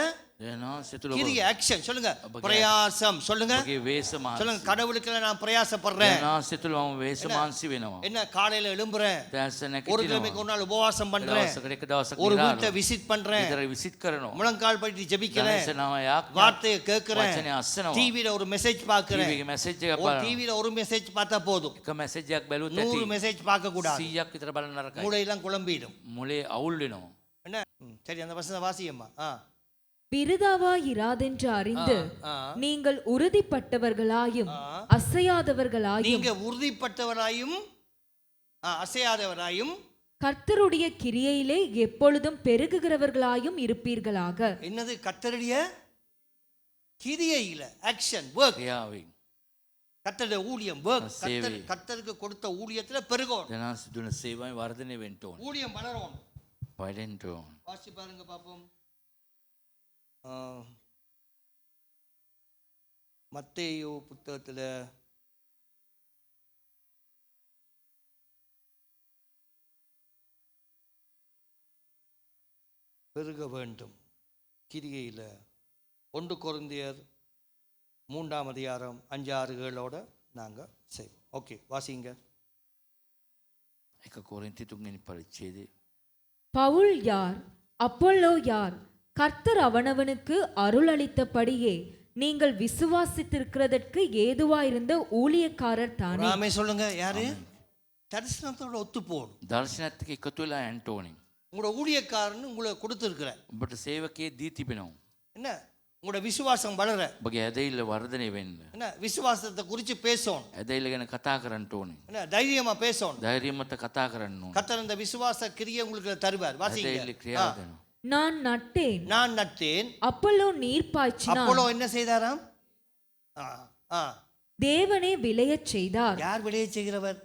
S2: දෙනා සිතුල
S5: கிரிய ஆக்ஷன் சொல்லுங்க. பிரயாசம் சொல்லுங்க.
S2: ඔබගේ වේසමාංශ.
S5: சொல்லுங்க கடவுளுக்கு நான் பிரயாசப்படுறேன்.
S2: දෙනා සිතුල මම වේසමාංශි වෙනවා.
S5: என்ன காலையில எழும்புறேன்.
S2: දැස
S5: ஒரு
S2: නැගිටිනවා.
S5: கிழமைக்கு ஒரு நாள் உபவாசம் பண்றேன்.
S2: දවසකට එක දවසක්
S5: ஒரு
S2: නිරාල.
S5: வீட்டை விசிட் பண்றேன்.
S2: ඊතර විසිට් කරනවා.
S5: முழங்கால் படிட்டு ஜெபிக்கிறேன்.
S2: දවසනාව යාඥා.
S5: வார்த்தையை கேட்கிறேன்.
S2: වචනේ අස්සනවා.
S5: டிவில ஒரு மெசேஜ் பார்க்கிறேன்.
S2: ටීවී එකේ මැසේජ් එකක්
S5: ஒரு
S2: බලනවා.
S5: டிவில ஒரு மெசேஜ் பார்த்தா போதும்.
S2: එක මැසේජ් එකක් බැලුවොත්
S5: 100
S2: ඇති.
S5: மெசேஜ் பார்க்க கூடாது.
S2: 100ක් විතර බලන්න නරකයි.
S5: மூளையெல்லாம் குழம்பிடும்.
S2: මොලේ අවුල් වෙනවා.
S5: என்ன சரி அந்த வசனத்தை வாசியம்மா.
S4: விருதாவாயிராதென்று அறிந்து நீங்கள் உறுதிப்பட்டவர்களாயும் அசையாதவர்களாயும்
S5: நீங்க உறுதிப்பட்டவராயும் அசையாதவராயும்
S4: கர்த்தருடைய கிரியையிலே எப்பொழுதும் பெருகுகிறவர்களாயும் இருப்பீர்களாக.
S5: என்னது கர்த்தருடைய கிரியையில ஆக்ஷன் வொர்க்.
S2: ක්‍රියාවෙන්.
S5: கர்த்தருடைய ஊழியம் வொர்க்.
S2: சேவை.
S5: கர்த்தருக்கு கொடுத்த ஊழியத்துல பெருகும்.
S2: දෙනා සිදුන සේවය වර්ධනය වෙන්න ඕන.
S5: ஊழியம் வளரும்.
S2: වඩෙන්න ඕන.
S5: வாசி பாருங்க பாப்போம். மத்தேயு புத்தகத்துல பெருக வேண்டும் கிரியையில 1 கொரிந்தியர் 3ஆம் அதிகாரம் 5-6 நாங்க செய்வோம். ஓகே வாசிங்க.
S2: එක කොරින්ති 3 වෙනි පරිච්ඡේදය.
S4: பவுல் யார், அப்பொல்லோ யார், கர்த்தர் அவனவனுக்கு அருள் அளித்தபடியே நீங்கள் விசுவாசித்திருக்கிறதற்கு ஏதுவாயிருந்த ஊழியக்காரர் தானே.
S5: ஆமே சொல்லுங்க. யாரு தரிசனத்தோட ஒத்து போகணும்.
S2: දර්ශනත් එක්ක එකතු වෙලා යන්න ඕනේ.
S5: உங்களோட ஊழியக்காரன்னு உங்களை கொடுத்துருக்கிறேன்.
S2: ඔබට සේවකයේ දී තිබෙනවා.
S5: என்ன உங்களோட விசுவாசம் வளர.
S2: ඔබගේ ඇදහිල්ල වර්ධනය වෙන්න.
S5: என்ன விசுவாசத்தை குறித்து பேசணும்.
S2: ඇදහිල්ල ගැන කතා කරන්න ඕනේ.
S5: என்ன தைரியமா பேசணும்.
S2: ධෛර්යමත් කතා කරන්න ඕනේ.
S5: கர்த்தர் இந்த விசுவாச கிரியை உங்களுக்கு தருவார்.
S2: ඇදහිල්ල
S5: வாசிங்க.
S2: ක්‍රියාව දෙනවා.
S4: நான் நட்டேன்,
S5: நான் நட்டேன்.
S4: அப்பொல்லோ நீர் பாய்ச்சினார்,
S5: அப்போலோ என்ன செய்தாராம்?
S4: தேவனே விளையச் செய்தார்.
S5: யார் விளைய செய்கிறவர்?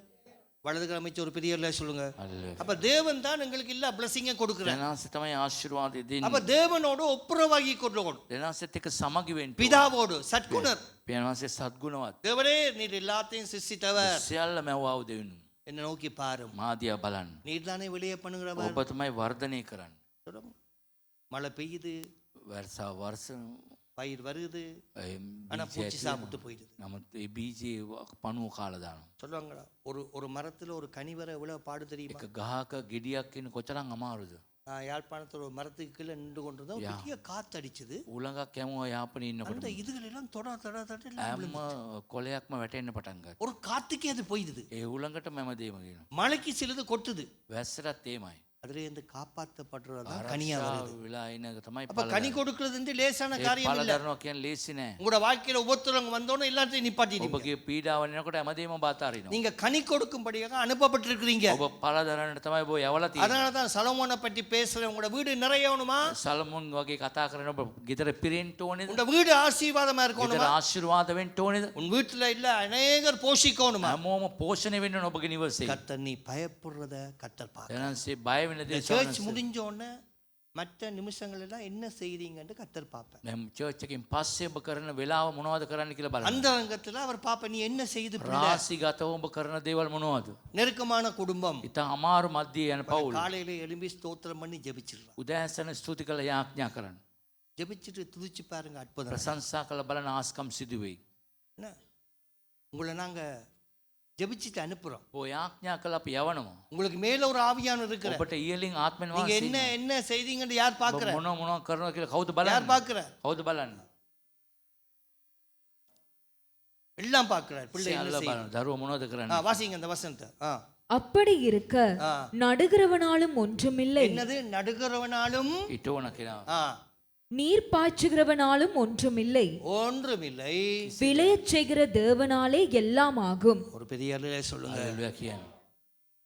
S5: வலதுகிற அமைச்சர் ஒரு பெரிய சொல்லுங்க.
S2: හල්ලුවා.
S5: அப்ப தேவன் தான் எங்களுக்கு இல்ல பிளஸிங்க கொடுக்கிறார்.
S2: දෙනාස තමයි ආශිර්වාදය
S5: அப்ப
S2: දෙන්නේ.
S5: தேவனோடு ஒப்புரவாகி கொள்ளணும்.
S2: දෙනාසත් එක්ක සමගි වෙන්න.
S5: பிதாவோடு சத்குணர்.
S2: පියාණන්සේ සත්ගුණවත්.
S5: தேவனே நீர் எல்லாத்தையும் சிருஷ்டித்தவர்.
S2: සියල්ල මැවුවා දෙවියන්.
S5: என்ன நோக்கி பாரும்.
S2: මාදියා බලන්න.
S5: நீர் தானே வெளியே பண்ணுகிறவர்.
S2: ඔබ තමයි වර්ධනය කරන්න.
S5: சொல்லுங்க. மழை பெய்யுது,
S2: වර්ෂා වර්ෂ
S5: பயிர் வருது, ஆனா
S2: බීජ
S5: பூச்சி
S2: ඇති
S5: சாப்பிட்டு
S2: වෙනවා.
S5: போயிடுது.
S2: නමුත් ඒ බීජේ පණුව කාලා දානවා.
S5: சொல்லுவாங்களா ஒரு மரத்துல ஒரு கனி வர எவ்வளவு பாடு தெரியுமா?
S2: එක ගහක ගෙඩියක් ඉන්න කොතරම් අමාරුද?
S5: யாழ்ப்பாணத்துல ஒரு மரத்துக்கு கீழே நின்று கொண்டிருந்தோம். பெரிய காத்தடிச்சது.
S2: උලඟක් කැමුවා යාපනේ ඉන්නකොට
S5: அந்த இதுகள் எல்லாம் தொட தொட தொட எல்லாம்
S2: හැම
S5: விழுந்துச்சு.
S2: කොලයක්ම වැටෙන්න පටන් ගත්තා.
S5: ஒரு காத்துக்கே அது போயிடுது.
S2: ඒ උලඟට මම දේම කියනවා.
S5: மழைக்கு சிலது கொட்டுது.
S2: වැස්සටත් ඒමයි.
S5: அதுல இருந்து காப்பாற்றப்படுறதுதான் கனியா வருது.
S2: වෙලා ඉන්න එක තමයි
S5: அப்ப கனி கொடுக்கிறது லேசான காரியம்
S2: පල
S5: இல்ல.
S2: දරනවා කියන්නේ ලේසි නෑ.
S5: உங்களோட வாழ்க்கையில ஒவ்வொருத்தரும் வந்தோன்னு எல்லாத்தையும் நிப்பாட்டிடுங்க.
S2: ඔබගේ පීඩාව එනකොට හැමදේම බාතාරිනවා.
S5: நீங்க கனி கொடுக்கும்படியாக அனுப்பப்பட்டிருக்கிறீங்க.
S2: ඔබ පල දරන්නට තමයි ඔබ යවලා තියෙන්නේ.
S5: அதனால தான் சலமோனை பற்றி பேசுறேன். உங்களோட வீடு நிறையணுமா?
S2: සලමුන් වගේ කතා කරන ඔබ ගෙදර පිරෙන්න ඕනේද?
S5: உங்களோட வீடு ஆசீர்வாதமா
S2: ගෙදර
S5: இருக்கணுமா?
S2: ආශිර්වාද වෙන්න ඕනේද?
S5: உன் வீட்டுல இல்ல அநேகர் போஷிக்கணுமா?
S2: හැමෝම පෝෂණය වෙන්න ඕන ඔබගේ නිවසේ.
S5: கர்த்தர் நீ பயப்படுறத கர்த்தர் பாரு.
S2: එනන්සේ බය වෙන දේ
S5: சர்ச் முடிஞ்ச உடனே மற்ற நிமிஷங்கள் எல்லாம் என்ன செய்றீங்கன்னு கர்த்தர் பாப்பேன்.
S2: දැන් චර්ච් එකෙන් පස්සේ ඔබ කරන වෙලාව මොනවද කරන්න කියලා බලන්න.
S5: அந்த ரங்கத்துல அவர் பாப்ப நீ என்ன செய்து பிள்ளை.
S2: රාසිගතව ඔබ කරන දේවල් මොනවද?
S5: நெருக்கமான குடும்பம்.
S2: ඉතින් අමාරු මැදේ යන පවුල.
S5: காலையில எழும்பி ஸ்தோத்திரம் பண்ணி ஜெபிச்சிடுறான்.
S2: උදෑසන ස්තුති කළ යාඥා කරන්න.
S5: ஜெபிச்சிட்டு துதிச்சு பாருங்க அற்புதம்.
S2: ප්‍රශංසා කළ බලන ආස්කම් සිදු වෙයි.
S5: என்ன உங்களை நாங்க ஜெபிச்சிட்டு அனுப்புறோம்.
S2: ඔය යාඥා කළ අපි යවනවා.
S5: உங்களுக்கு மேல ஒரு ஆவியானவர் இருக்கிறார்.
S2: ඔබට ඉහළින් ආත්මෙන්
S5: நீங்க
S2: වාසය.
S5: என்ன செய்தீங்கன்னு யார் பாக்குற?
S2: මොනවා කරනවා කියලා කවුද
S5: யார்
S2: බලන්නේ?
S5: பாக்குற?
S2: කවුද බලන්නේ?
S5: எல்லாம் பாக்குறார். பிள்ளை என்ன
S2: සියල්ල
S5: செய்யுது?
S2: බලන දරුවෝ මොනවද කරන්නේ?
S5: வாசிங்க அந்த வசனத்தை.
S4: அப்படி இருக்க
S5: ஆ.
S4: நடுகிறவனாலும் ஒன்றுமில்லை,
S5: என்னது நடுகிறவனாலும்
S2: ඊටෝන කෙනා.
S4: நீர் பாய்ச்சுகிறவனாலும் ஒன்றுமில்லை,
S5: ஒன்றுமில்லை.
S4: விளையச் செய்கிற தேவனாலே எல்லாம் ஆகும்.
S5: ஒரு பெரிய சொல்லுங்க.
S2: හalleluya කියන්නේ.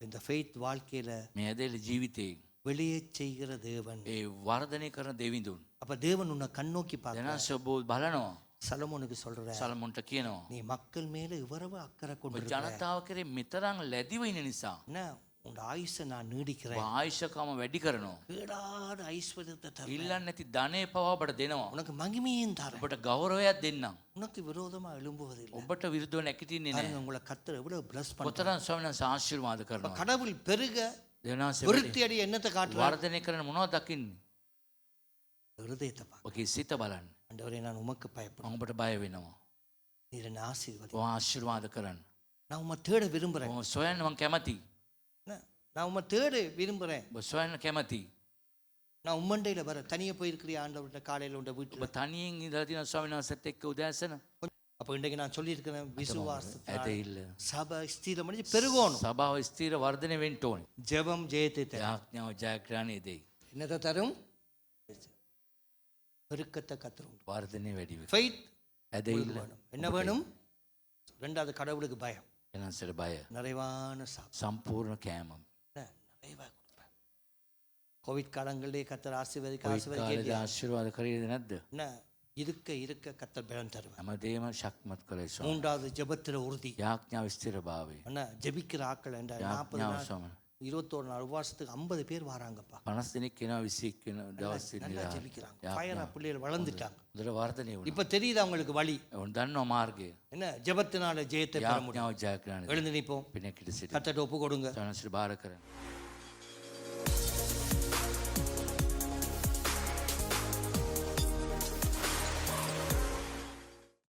S5: இந்த ஃபெய்த் வாழ்க்கையில
S2: මේ ඇදෙල ජීවිතේ
S5: வெளியே செய்கிற தேவன்.
S2: ඒ වර්ධනය කරන දෙවිඳුන්.
S5: அப்ப தேவன் உன்னை கண்ணோக்கி பார்க்க
S2: දෙනා සබෝ බලනවා.
S5: சலமோனுக்கு சொல்ற,
S2: සලමොන්ට කියනවා.
S5: நீ மக்கள் மேல இவ்வளவு அக்கறை
S2: ඔබ
S5: கொண்டு
S2: ජනතාව කරේ මෙතරම් ලැබිව ඉන්න නිසා
S5: என்ன உன் ஆயுசை நான் நீடிக்கிறேன்,
S2: ආයුෂකම වැඩි කරනවා.
S5: கேடாத ஐஸ்வர்யத்தை தரேன்,
S2: ඉල්ලන්නේ නැති ධනෙ පවා ඔබට දෙනවා.
S5: உனக்கு மகிமையும் தரேன்,
S2: ඔබට ගෞරවයක් දෙන්නම්.
S5: உனக்கு விரோதமா எழும்புவதில்லை.
S2: ඔබට විරුද්ධව නැගිටින්නේ නැහැ.
S5: பாருங்க, உங்களை கத்தர் எவ்வளவு பிளஸ் பண்ண.
S2: කොතරම් ස්වාමීන් වහන්සේ ආශිර්වාද කරනවා.
S5: கடவுள் பெருக
S2: දෙවනාසේ
S5: விருத்தி அடைய என்னத்தை காட்டுறார்?
S2: වර්ධනය කරන මොනවද දකින්නේ?
S5: இருதயத்தை பார்க்க.
S2: ඔගේ සිත බලන්න.
S5: ஆண்டவரே, நான் உமக்கு பயப்படுறேன்,
S2: මම ඔබට බය වෙනවා.
S5: நீர் என்னை ஆசீர்வதி.
S2: ඔබ ආශිර්වාද කරන්න.
S5: நான் உம்மை தேட விரும்புறேன்,
S2: ඔබ සොයන්න මම කැමතියි.
S5: என்ன? நான் உம்மை தேட விரும்புறேன்.
S2: ඔබ සොයන්න කැමතියි.
S5: நான் உம்மண்டையில வர தனியே போயிருக்கிறிய ஆண்டவர்கிட்ட காலையில உண்ட
S2: ඔබ
S5: வீட்டுல.
S2: තනියෙන් ඉඳලා තියෙන ස්වාමීන් වහන්සේත් එක්ක උදෑසන
S5: அப்ப இன்றைக்கு நான் சொல்லியிருக்கிறேன், விசுவாசத்தை
S2: ඇදහිල්ල.
S5: சபை ஸ்திரமடைஞ்சு பெருகணும்.
S2: සභාව ස්ථීර වර්ධනය වෙන්න ඕනේ.
S5: ஜெபம் ஜெயத்தை தரும்.
S2: යාඥාව ජයග්‍රහණය දෙයි.
S5: என்னத்தை தரும்? பெருக்கத்தை கத்தரும்.
S2: වර්ධනය වැඩි වෙයි.
S5: ஃபெய்த்
S2: ඇදහිල්ල.
S5: என்ன வேணும்? ரெண்டாவது, கடவுளுக்கு பயம்,
S2: එනන්සට බය.
S5: நிறைவான சாப்பிடும்.
S2: සම්පූර්ණ කෑම.
S5: நிறைவா கொடுப்பேன். கோவிட் காலங்களிலே கத்தர் ஆசீர்வதிக்க
S2: කොයි
S5: ஆசீர்வதிக்க
S2: කාලේද
S5: இல்லையா?
S2: ආශිර්වාද කරේද නැද්ද?
S5: என்ன இருக்க இருக்க கத்தர் பலன் தருவேன்.
S2: හැමදේම ශක්මත් කළේ ස්වාමී.
S5: மூன்றாவது, ஜெபத்துல உறுதி.
S2: යාඥාව ස්ථිරභාවය.
S5: என்ன ஜெபிக்கிற ஆக்கள் என்ற 40
S2: යාඥාව
S5: நாள்
S2: ස්වාමී.
S5: 21 நாள் உபவாசத்துக்கு 50 பேர் வராங்கப்பா.
S2: 50 දෙනෙක් වෙනවා 21 වෙන දවස්
S5: நல்லா
S2: ඉඳලා.
S5: ஜெபிக்கிறாங்க. ஃபயரா பிள்ளைகள் வளர்ந்துட்டாங்க.
S2: උදේට වර්ධනය වුණා.
S5: இப்ப தெரியுது அவங்களுக்கு வழி.
S2: උන් දන්නවා මාර්ගය.
S5: என்ன ஜெபத்தினால ஜெயத்தை பெற முடியும்.
S2: යාඥාව ජයග්‍රහණය.
S5: எழுந்து நிப்போம்,
S2: පිනකිට සිට.
S5: கத்தட்ட ஒப்பு கொடுங்க.
S2: සනසිර බාර කරන්න.